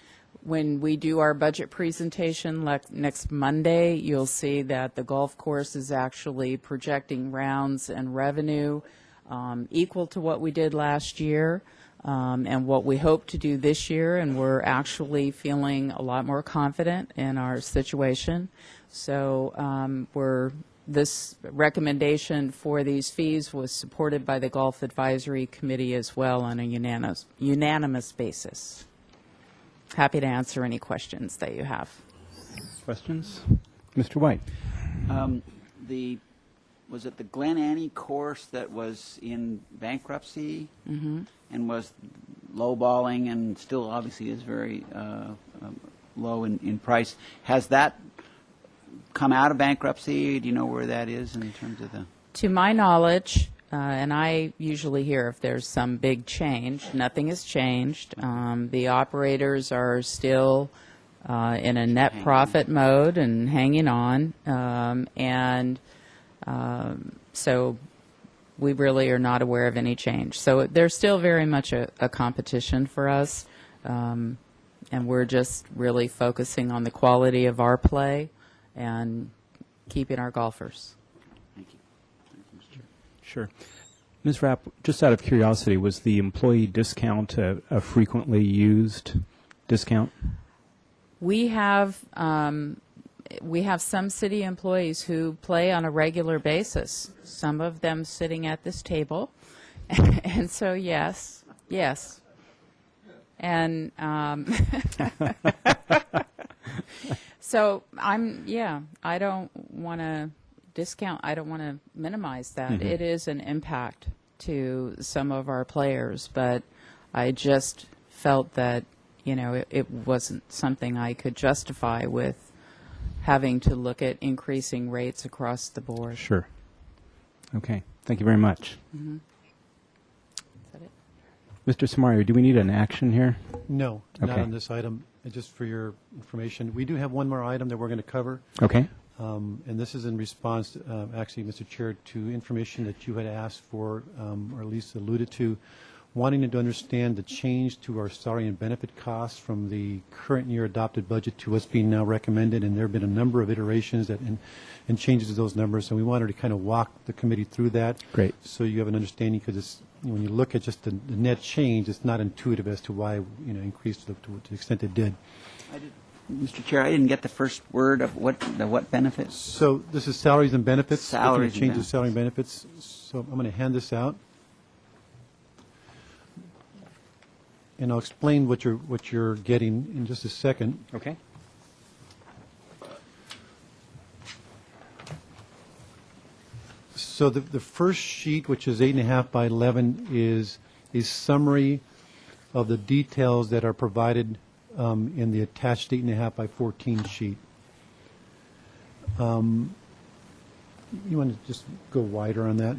when we do our budget presentation next Monday, you'll see that the golf course is actually projecting rounds and revenue equal to what we did last year and what we hope to do this year, and we're actually feeling a lot more confident in our situation. So we're this recommendation for these fees was supported by the Gulf Advisory Committee as well on a unanimous basis. Happy to answer any questions that you have. Questions? Mr. White? Was it the Glen Annie course that was in bankruptcy and was lowballing and still obviously is very low in price? Has that come out of bankruptcy? Do you know where that is in terms of the? To my knowledge, and I usually hear if there's some big change, nothing has changed. The operators are still in a net profit mode and hanging on. So we really are not aware of any change. So there's still very much a competition for us, and we're just really focusing on the quality of our play and keeping our golfers. Thank you. Thank you, Mr. Chair. Sure. Ms. Rapp, just out of curiosity, was the employee discount a frequently used discount? We have some city employees who play on a regular basis, some of them sitting at this table. And so, yes. And so I don't want to discount, I don't want to minimize that. Mm-hmm. It is an impact to some of our players, but I just felt that, it wasn't something I could justify with having to look at increasing rates across the board. Sure. Okay. Thank you very much. Mm-hmm. Is that it? Mr. Samario, do we need an action here? No, not Okay. on this item. Just for your information, we do have one more item that we're going to cover. Okay. And this is in response, actually, Mr. Chair, to information that you had asked for, or at least alluded to, wanting to understand the change to our salary and benefit costs from the current year adopted budget to what's being now recommended. And there have been a number of iterations and changes to those numbers. And we wanted to kind of walk the committee through that. Great. So you have an understanding, because when you look at just the net change, it's not intuitive as to why increased to the extent it did. Mr. Chair, I didn't get the first word of what benefits. So this is salaries and benefits. Salaries and Changes salary and benefits. So I'm going to hand this out, and I'll explain what you're getting in just a second. Okay. So the first sheet, which is 8.5 by 11, is a summary of the details that are provided in the attached 8.5 by 14 sheet. You want to just go wider on that?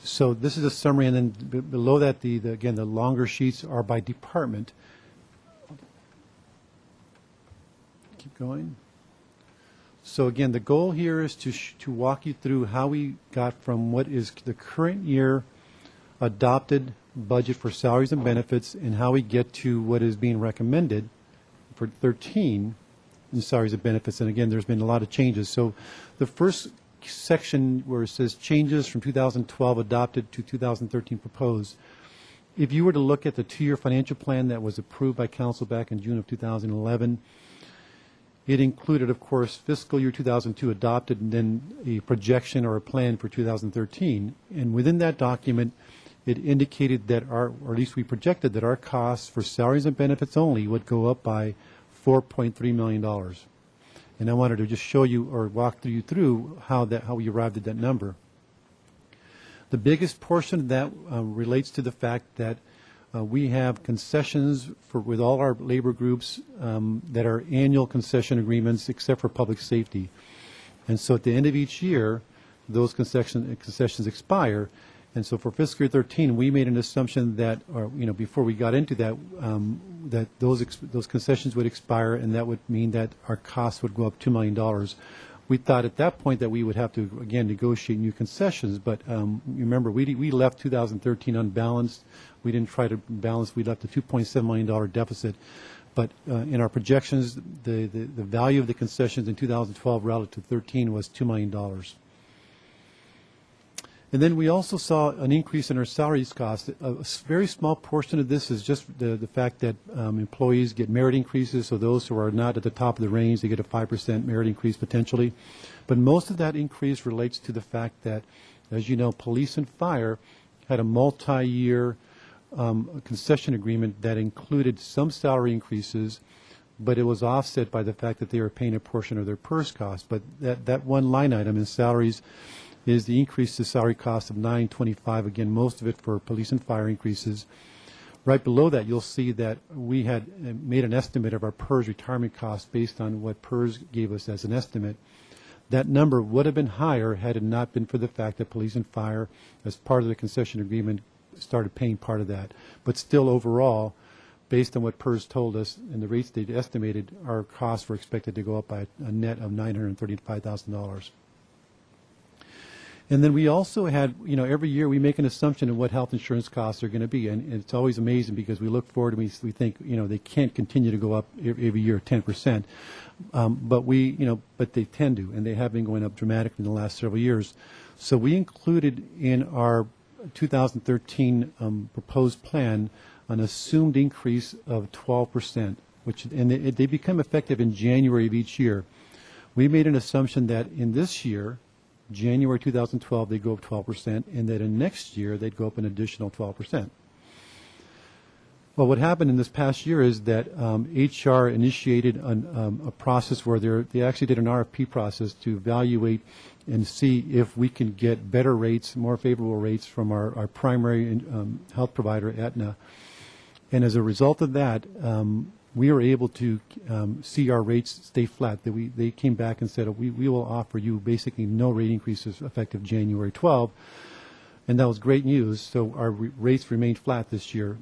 So this is a summary, and then below that, again, the longer sheets are by department. Keep going. So again, the goal here is to walk you through how we got from what is the current year adopted budget for salaries and benefits, and how we get to what is being recommended for 13 in salaries and benefits. And again, there's been a lot of changes. So the first section where it says changes from 2012 adopted to 2013 proposed, if you were to look at the 2-year financial plan that was approved by council back in June of 2011, it included, of course, fiscal year 2002 adopted, and then a projection or a plan for 2013. And within that document, it indicated that or at least we projected that our costs for salaries and benefits only would go up by $4.3 million. And I wanted to just show you or walk you through how we arrived at that number. The biggest portion of that relates to the fact that we have concessions with all our labor groups that are annual concession agreements, except for public safety. And so at the end of each year, those concessions expire. And so for fiscal year 13, we made an assumption that, before we got into that, that those concessions would expire, and that would mean that our costs would go up $2 million. We thought at that point that we would have to, again, negotiate new concessions. But remember, we left 2013 unbalanced. We didn't try to balance. We left a $2.7 million deficit. But in our projections, the value of the concessions in 2012 relative to 13 was $2 million. And then we also saw an increase in our salaries cost. Very small portion of this is just the fact that employees get merit increases, so those who are not at the top of the range, they get a 5% merit increase potentially. But most of that increase relates to the fact that, as you know, police and fire had a multi-year concession agreement that included some salary increases, but it was offset by the fact that they were paying a portion of their PERS cost. But that one line item in salaries is the increase to salary cost of $925, again, most of it for police and fire increases. Right below that, you'll see that we had made an estimate of our PERS retirement costs based on what PERS gave us as an estimate. That number would have been higher had it not been for the fact that police and fire, as part of the concession agreement, started paying part of that. But still, overall, based on what PERS told us and the rates they estimated, our costs were expected to go up by a net of $935,000. And then we also had, every year we make an assumption of what health insurance costs are going to be. And it's always amazing because we look forward and we think, they can't continue to go up every year 10%. But they tend to, and they have been going up dramatically in the last several years. So we included in our 2013 proposed plan an assumed increase of 12%, and they become effective in January of each year. We made an assumption that in this year, January 2012, they'd go up 12%, and that in next year, they'd go up an additional 12%. Well, what happened in this past year is that HR initiated a process where they actually did an RFP process to evaluate and see if we can get better rates, more favorable rates from our primary health provider, Aetna. And as a result of that, we were able to see our rates stay flat. They came back and said, we will offer you basically no rate increases effective January 12. And that was great news. So our rates remained flat this year.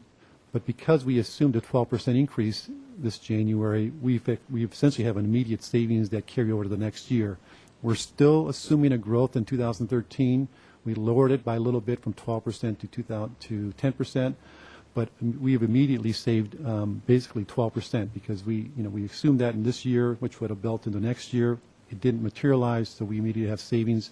But because we assumed a 12% increase this January, we essentially have an immediate savings that carry over to the next year. We're still assuming a growth in 2013. We lowered it by a little bit from 12% to 10%. But we have immediately saved basically 12% because we assumed that in this year, which would have built into next year. It didn't materialize, so we immediately have savings,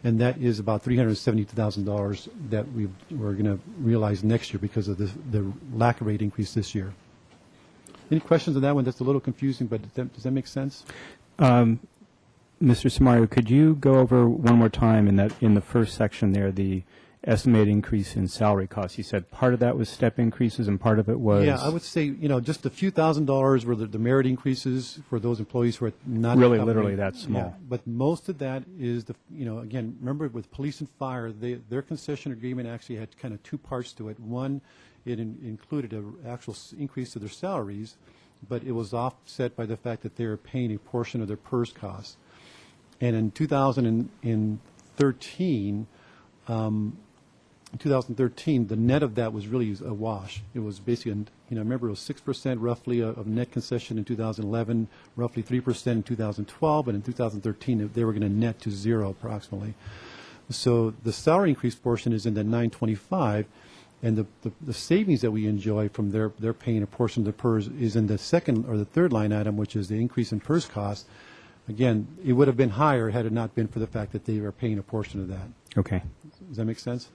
and that is about $372,000 that we're going to realize next year because of the lack of rate increase this year. Any questions on that one? That's a little confusing, but does that make sense? Mr. Samario, could you go over one more time in the first section there, the estimated increase in salary costs? You said part of that was step increases and part of it was... Yeah, I would say, just a few $1,000s were the merit increases for those employees who are not... Really, literally that small. Yeah, but most of that is, again, remember with police and fire, their concession agreement actually had kind of two parts to it. One, it included an actual increase to their salaries, but it was offset by the fact that they were paying a portion of their PERS costs. And in 2013, the net of that was really a wash. It was basically, remember it was 6% roughly of net concession in 2011, roughly 3% in 2012, and in 2013 they were going to net to zero approximately. So the salary increase portion is in the 925, and the savings that we enjoy from their paying a portion of the PERS is in the second or the third line item, which is the increase in PERS costs. Again, it would have been higher had it not been for the fact that they were paying a portion of that. Okay. Does that make sense?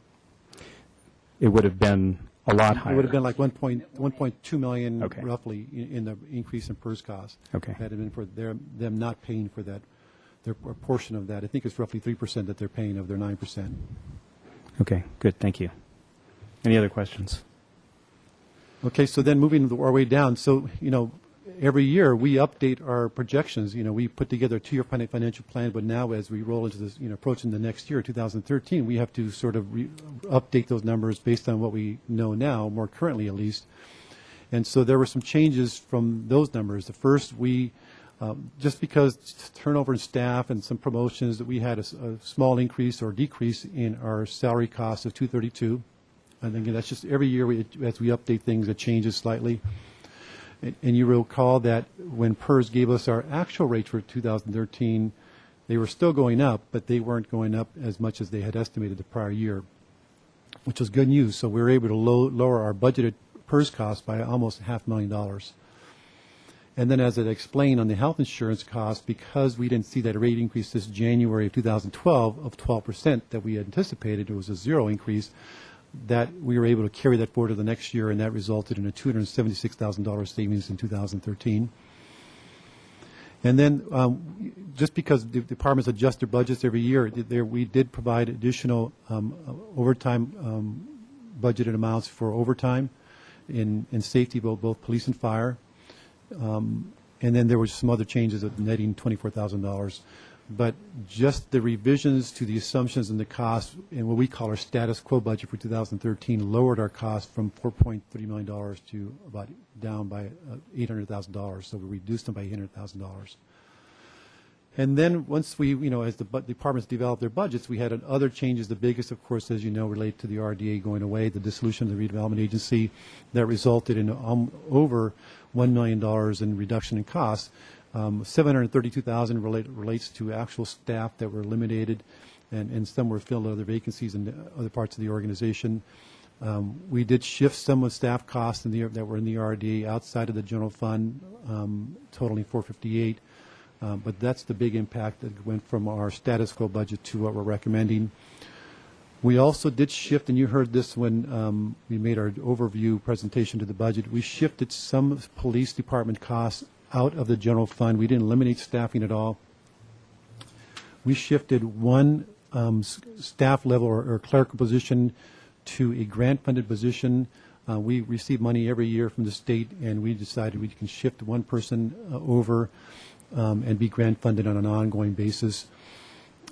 It would have been a lot higher. It would have been like 1.2 million Okay. roughly in the increase in PERS costs. Okay. Had it been for them not paying for that, their portion of that. I think it's roughly 3% that they're paying of their 9%. Okay, good, thank you. Any other questions? Okay, so then moving our way down. So, every year we update our projections. We put together a 2-year financial plan, but now as we roll into this, approaching the next year, 2013, we have to sort of update those numbers based on what we know now, more currently at least. And so there were some changes from those numbers. The first, just because turnover in staff and some promotions, that we had a small increase or decrease in our salary costs of $232. And again, that's just every year as we update things, it changes slightly. And you recall that when PERS gave us our actual rates for 2013, they were still going up, but they weren't going up as much as they had estimated the prior year, which was good news. So we were able to lower our budgeted PERS costs by almost $500,000. And then as I explained on the health insurance cost, because we didn't see that rate increase this January of 2012 of 12% that we anticipated, it was a zero increase, that we were able to carry that forward to the next year, and that resulted in a $276,000 savings in 2013. And then just because the departments adjust their budgets every year, we did provide additional overtime budgeted amounts for overtime in safety, both police and fire. And then there were some other changes of netting $24,000. But just the revisions to the assumptions and the cost in what we call our status quo budget for 2013 lowered our cost from $4.3 million to about down by $800,000. So we reduced them by $800,000. And then once we, as the departments developed their budgets, we had other changes. The biggest, of course, as you know, relate to the RDA going away, the dissolution of the redevelopment agency that resulted in over $1 million in reduction in costs. $732,000 relates to actual staff that were eliminated, and some were filled other vacancies in other parts of the organization. We did shift some of staff costs that were in the RDA outside of the general fund, totaling $458,000. But that's the big impact that went from our status quo budget to what we're recommending. We also did shift, and you heard this when we made our overview presentation to the budget, we shifted some police department costs out of the general fund. We didn't eliminate staffing at all. We shifted one staff level or clerical position to a grant-funded position. We receive money every year from the state, and we decided we can shift one person over and be grant-funded on an ongoing basis.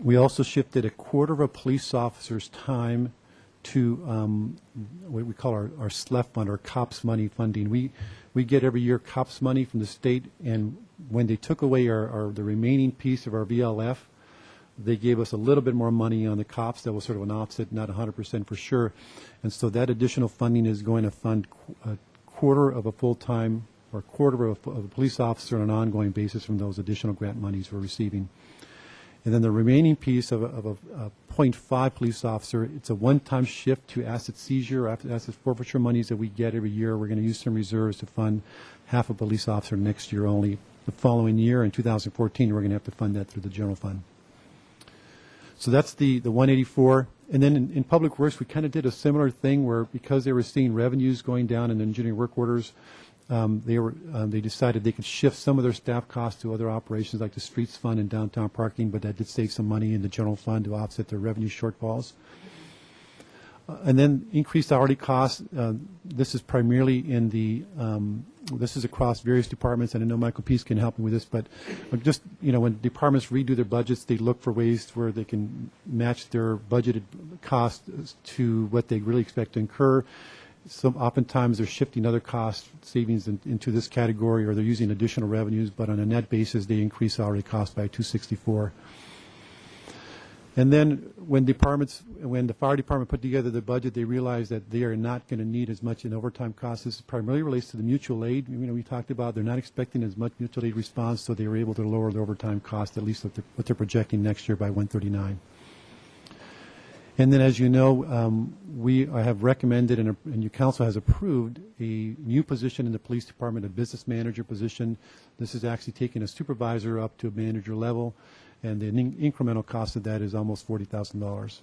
We also shifted a quarter of a police officer's time to what we call our SLEF fund, or COPS money funding. We get every year COPS money from the state, and when they took away the remaining piece of our VLF, they gave us a little bit more money on the COPS. That was sort of an offset, not 100% for sure. And so that additional funding is going to fund a quarter of a full-time or a quarter of a police officer on an ongoing basis from those additional grant monies we're receiving. And then the remaining piece of a 0.5 police officer, it's a one-time shift to asset seizure, asset forfeiture monies that we get every year. We're going to use some reserves to fund half a police officer next year only. The following year, in 2014, we're going to have to fund that through the general fund. So that's the 184. And then in Public Works, we kind of did a similar thing where, because they were seeing revenues going down in engineering work orders, they decided they could shift some of their staff costs to other operations like the streets fund and downtown parking, but that did save some money in the general fund to offset their revenue shortfalls. And then increased hourly costs. This is primarily in the this is across various departments, and I know Michael Peace can help me with this, but just, when departments redo their budgets, they look for ways where they can match their budgeted costs to what they really expect to incur. So oftentimes they're shifting other cost savings into this category, or they're using additional revenues, but on a net basis they increase hourly cost by $264. And then when the fire department put together the budget, they realized that they are not going to need as much in overtime costs. This primarily relates to the mutual aid. We talked about they're not expecting as much mutual aid response, so they were able to lower the overtime cost, at least what they're projecting next year, by $139. And then, as you know, we have recommended and your council has approved a new position in the police department, a business manager position. This is actually taking a supervisor up to a manager level, and the incremental cost of that is almost $40,000.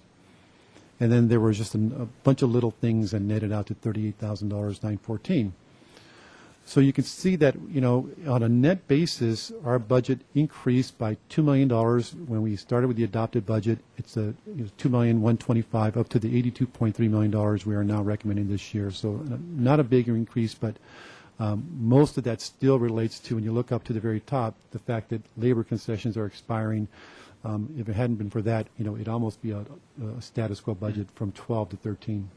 And then there was just a bunch of little things that netted out to $38,914. So you can see that, on a net basis, our budget increased by $2 million. When we started with the adopted budget, it was $2,125,000 up to the $82.3 million we are now recommending this year. So not a big increase, but most of that still relates to, when you look up to the very top, the fact that labor concessions are expiring. If it hadn't been for that, it'd almost be a status quo budget from 12 to 13.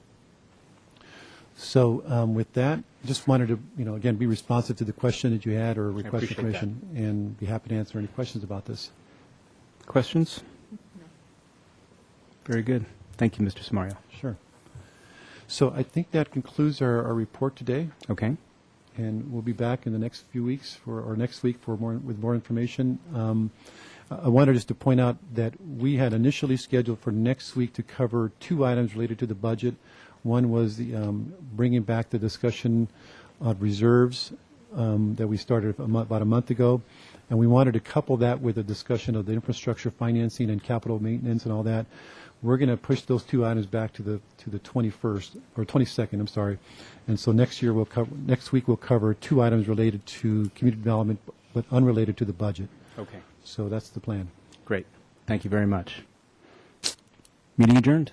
So with that, just wanted to, again, be responsive to the question that you had or request information, and be happy to answer any questions about this. Questions? Very good. Thank you, Mr. Samario. Sure. So I think that concludes our report today, Okay. and we'll be back in the next few weeks next week with more information. I wanted just to point out that we had initially scheduled for next week to cover 2 items related to the budget. One was the bringing back the discussion of reserves that we started about a month ago, and we wanted to couple that with a discussion of the infrastructure financing and capital maintenance and all that. We're going to push those two items back to the 21st or 22nd. I'm sorry, and so next week we'll cover two items related to community development but unrelated to the budget. Okay. So that's the plan. Great. Thank you very much. Meeting adjourned.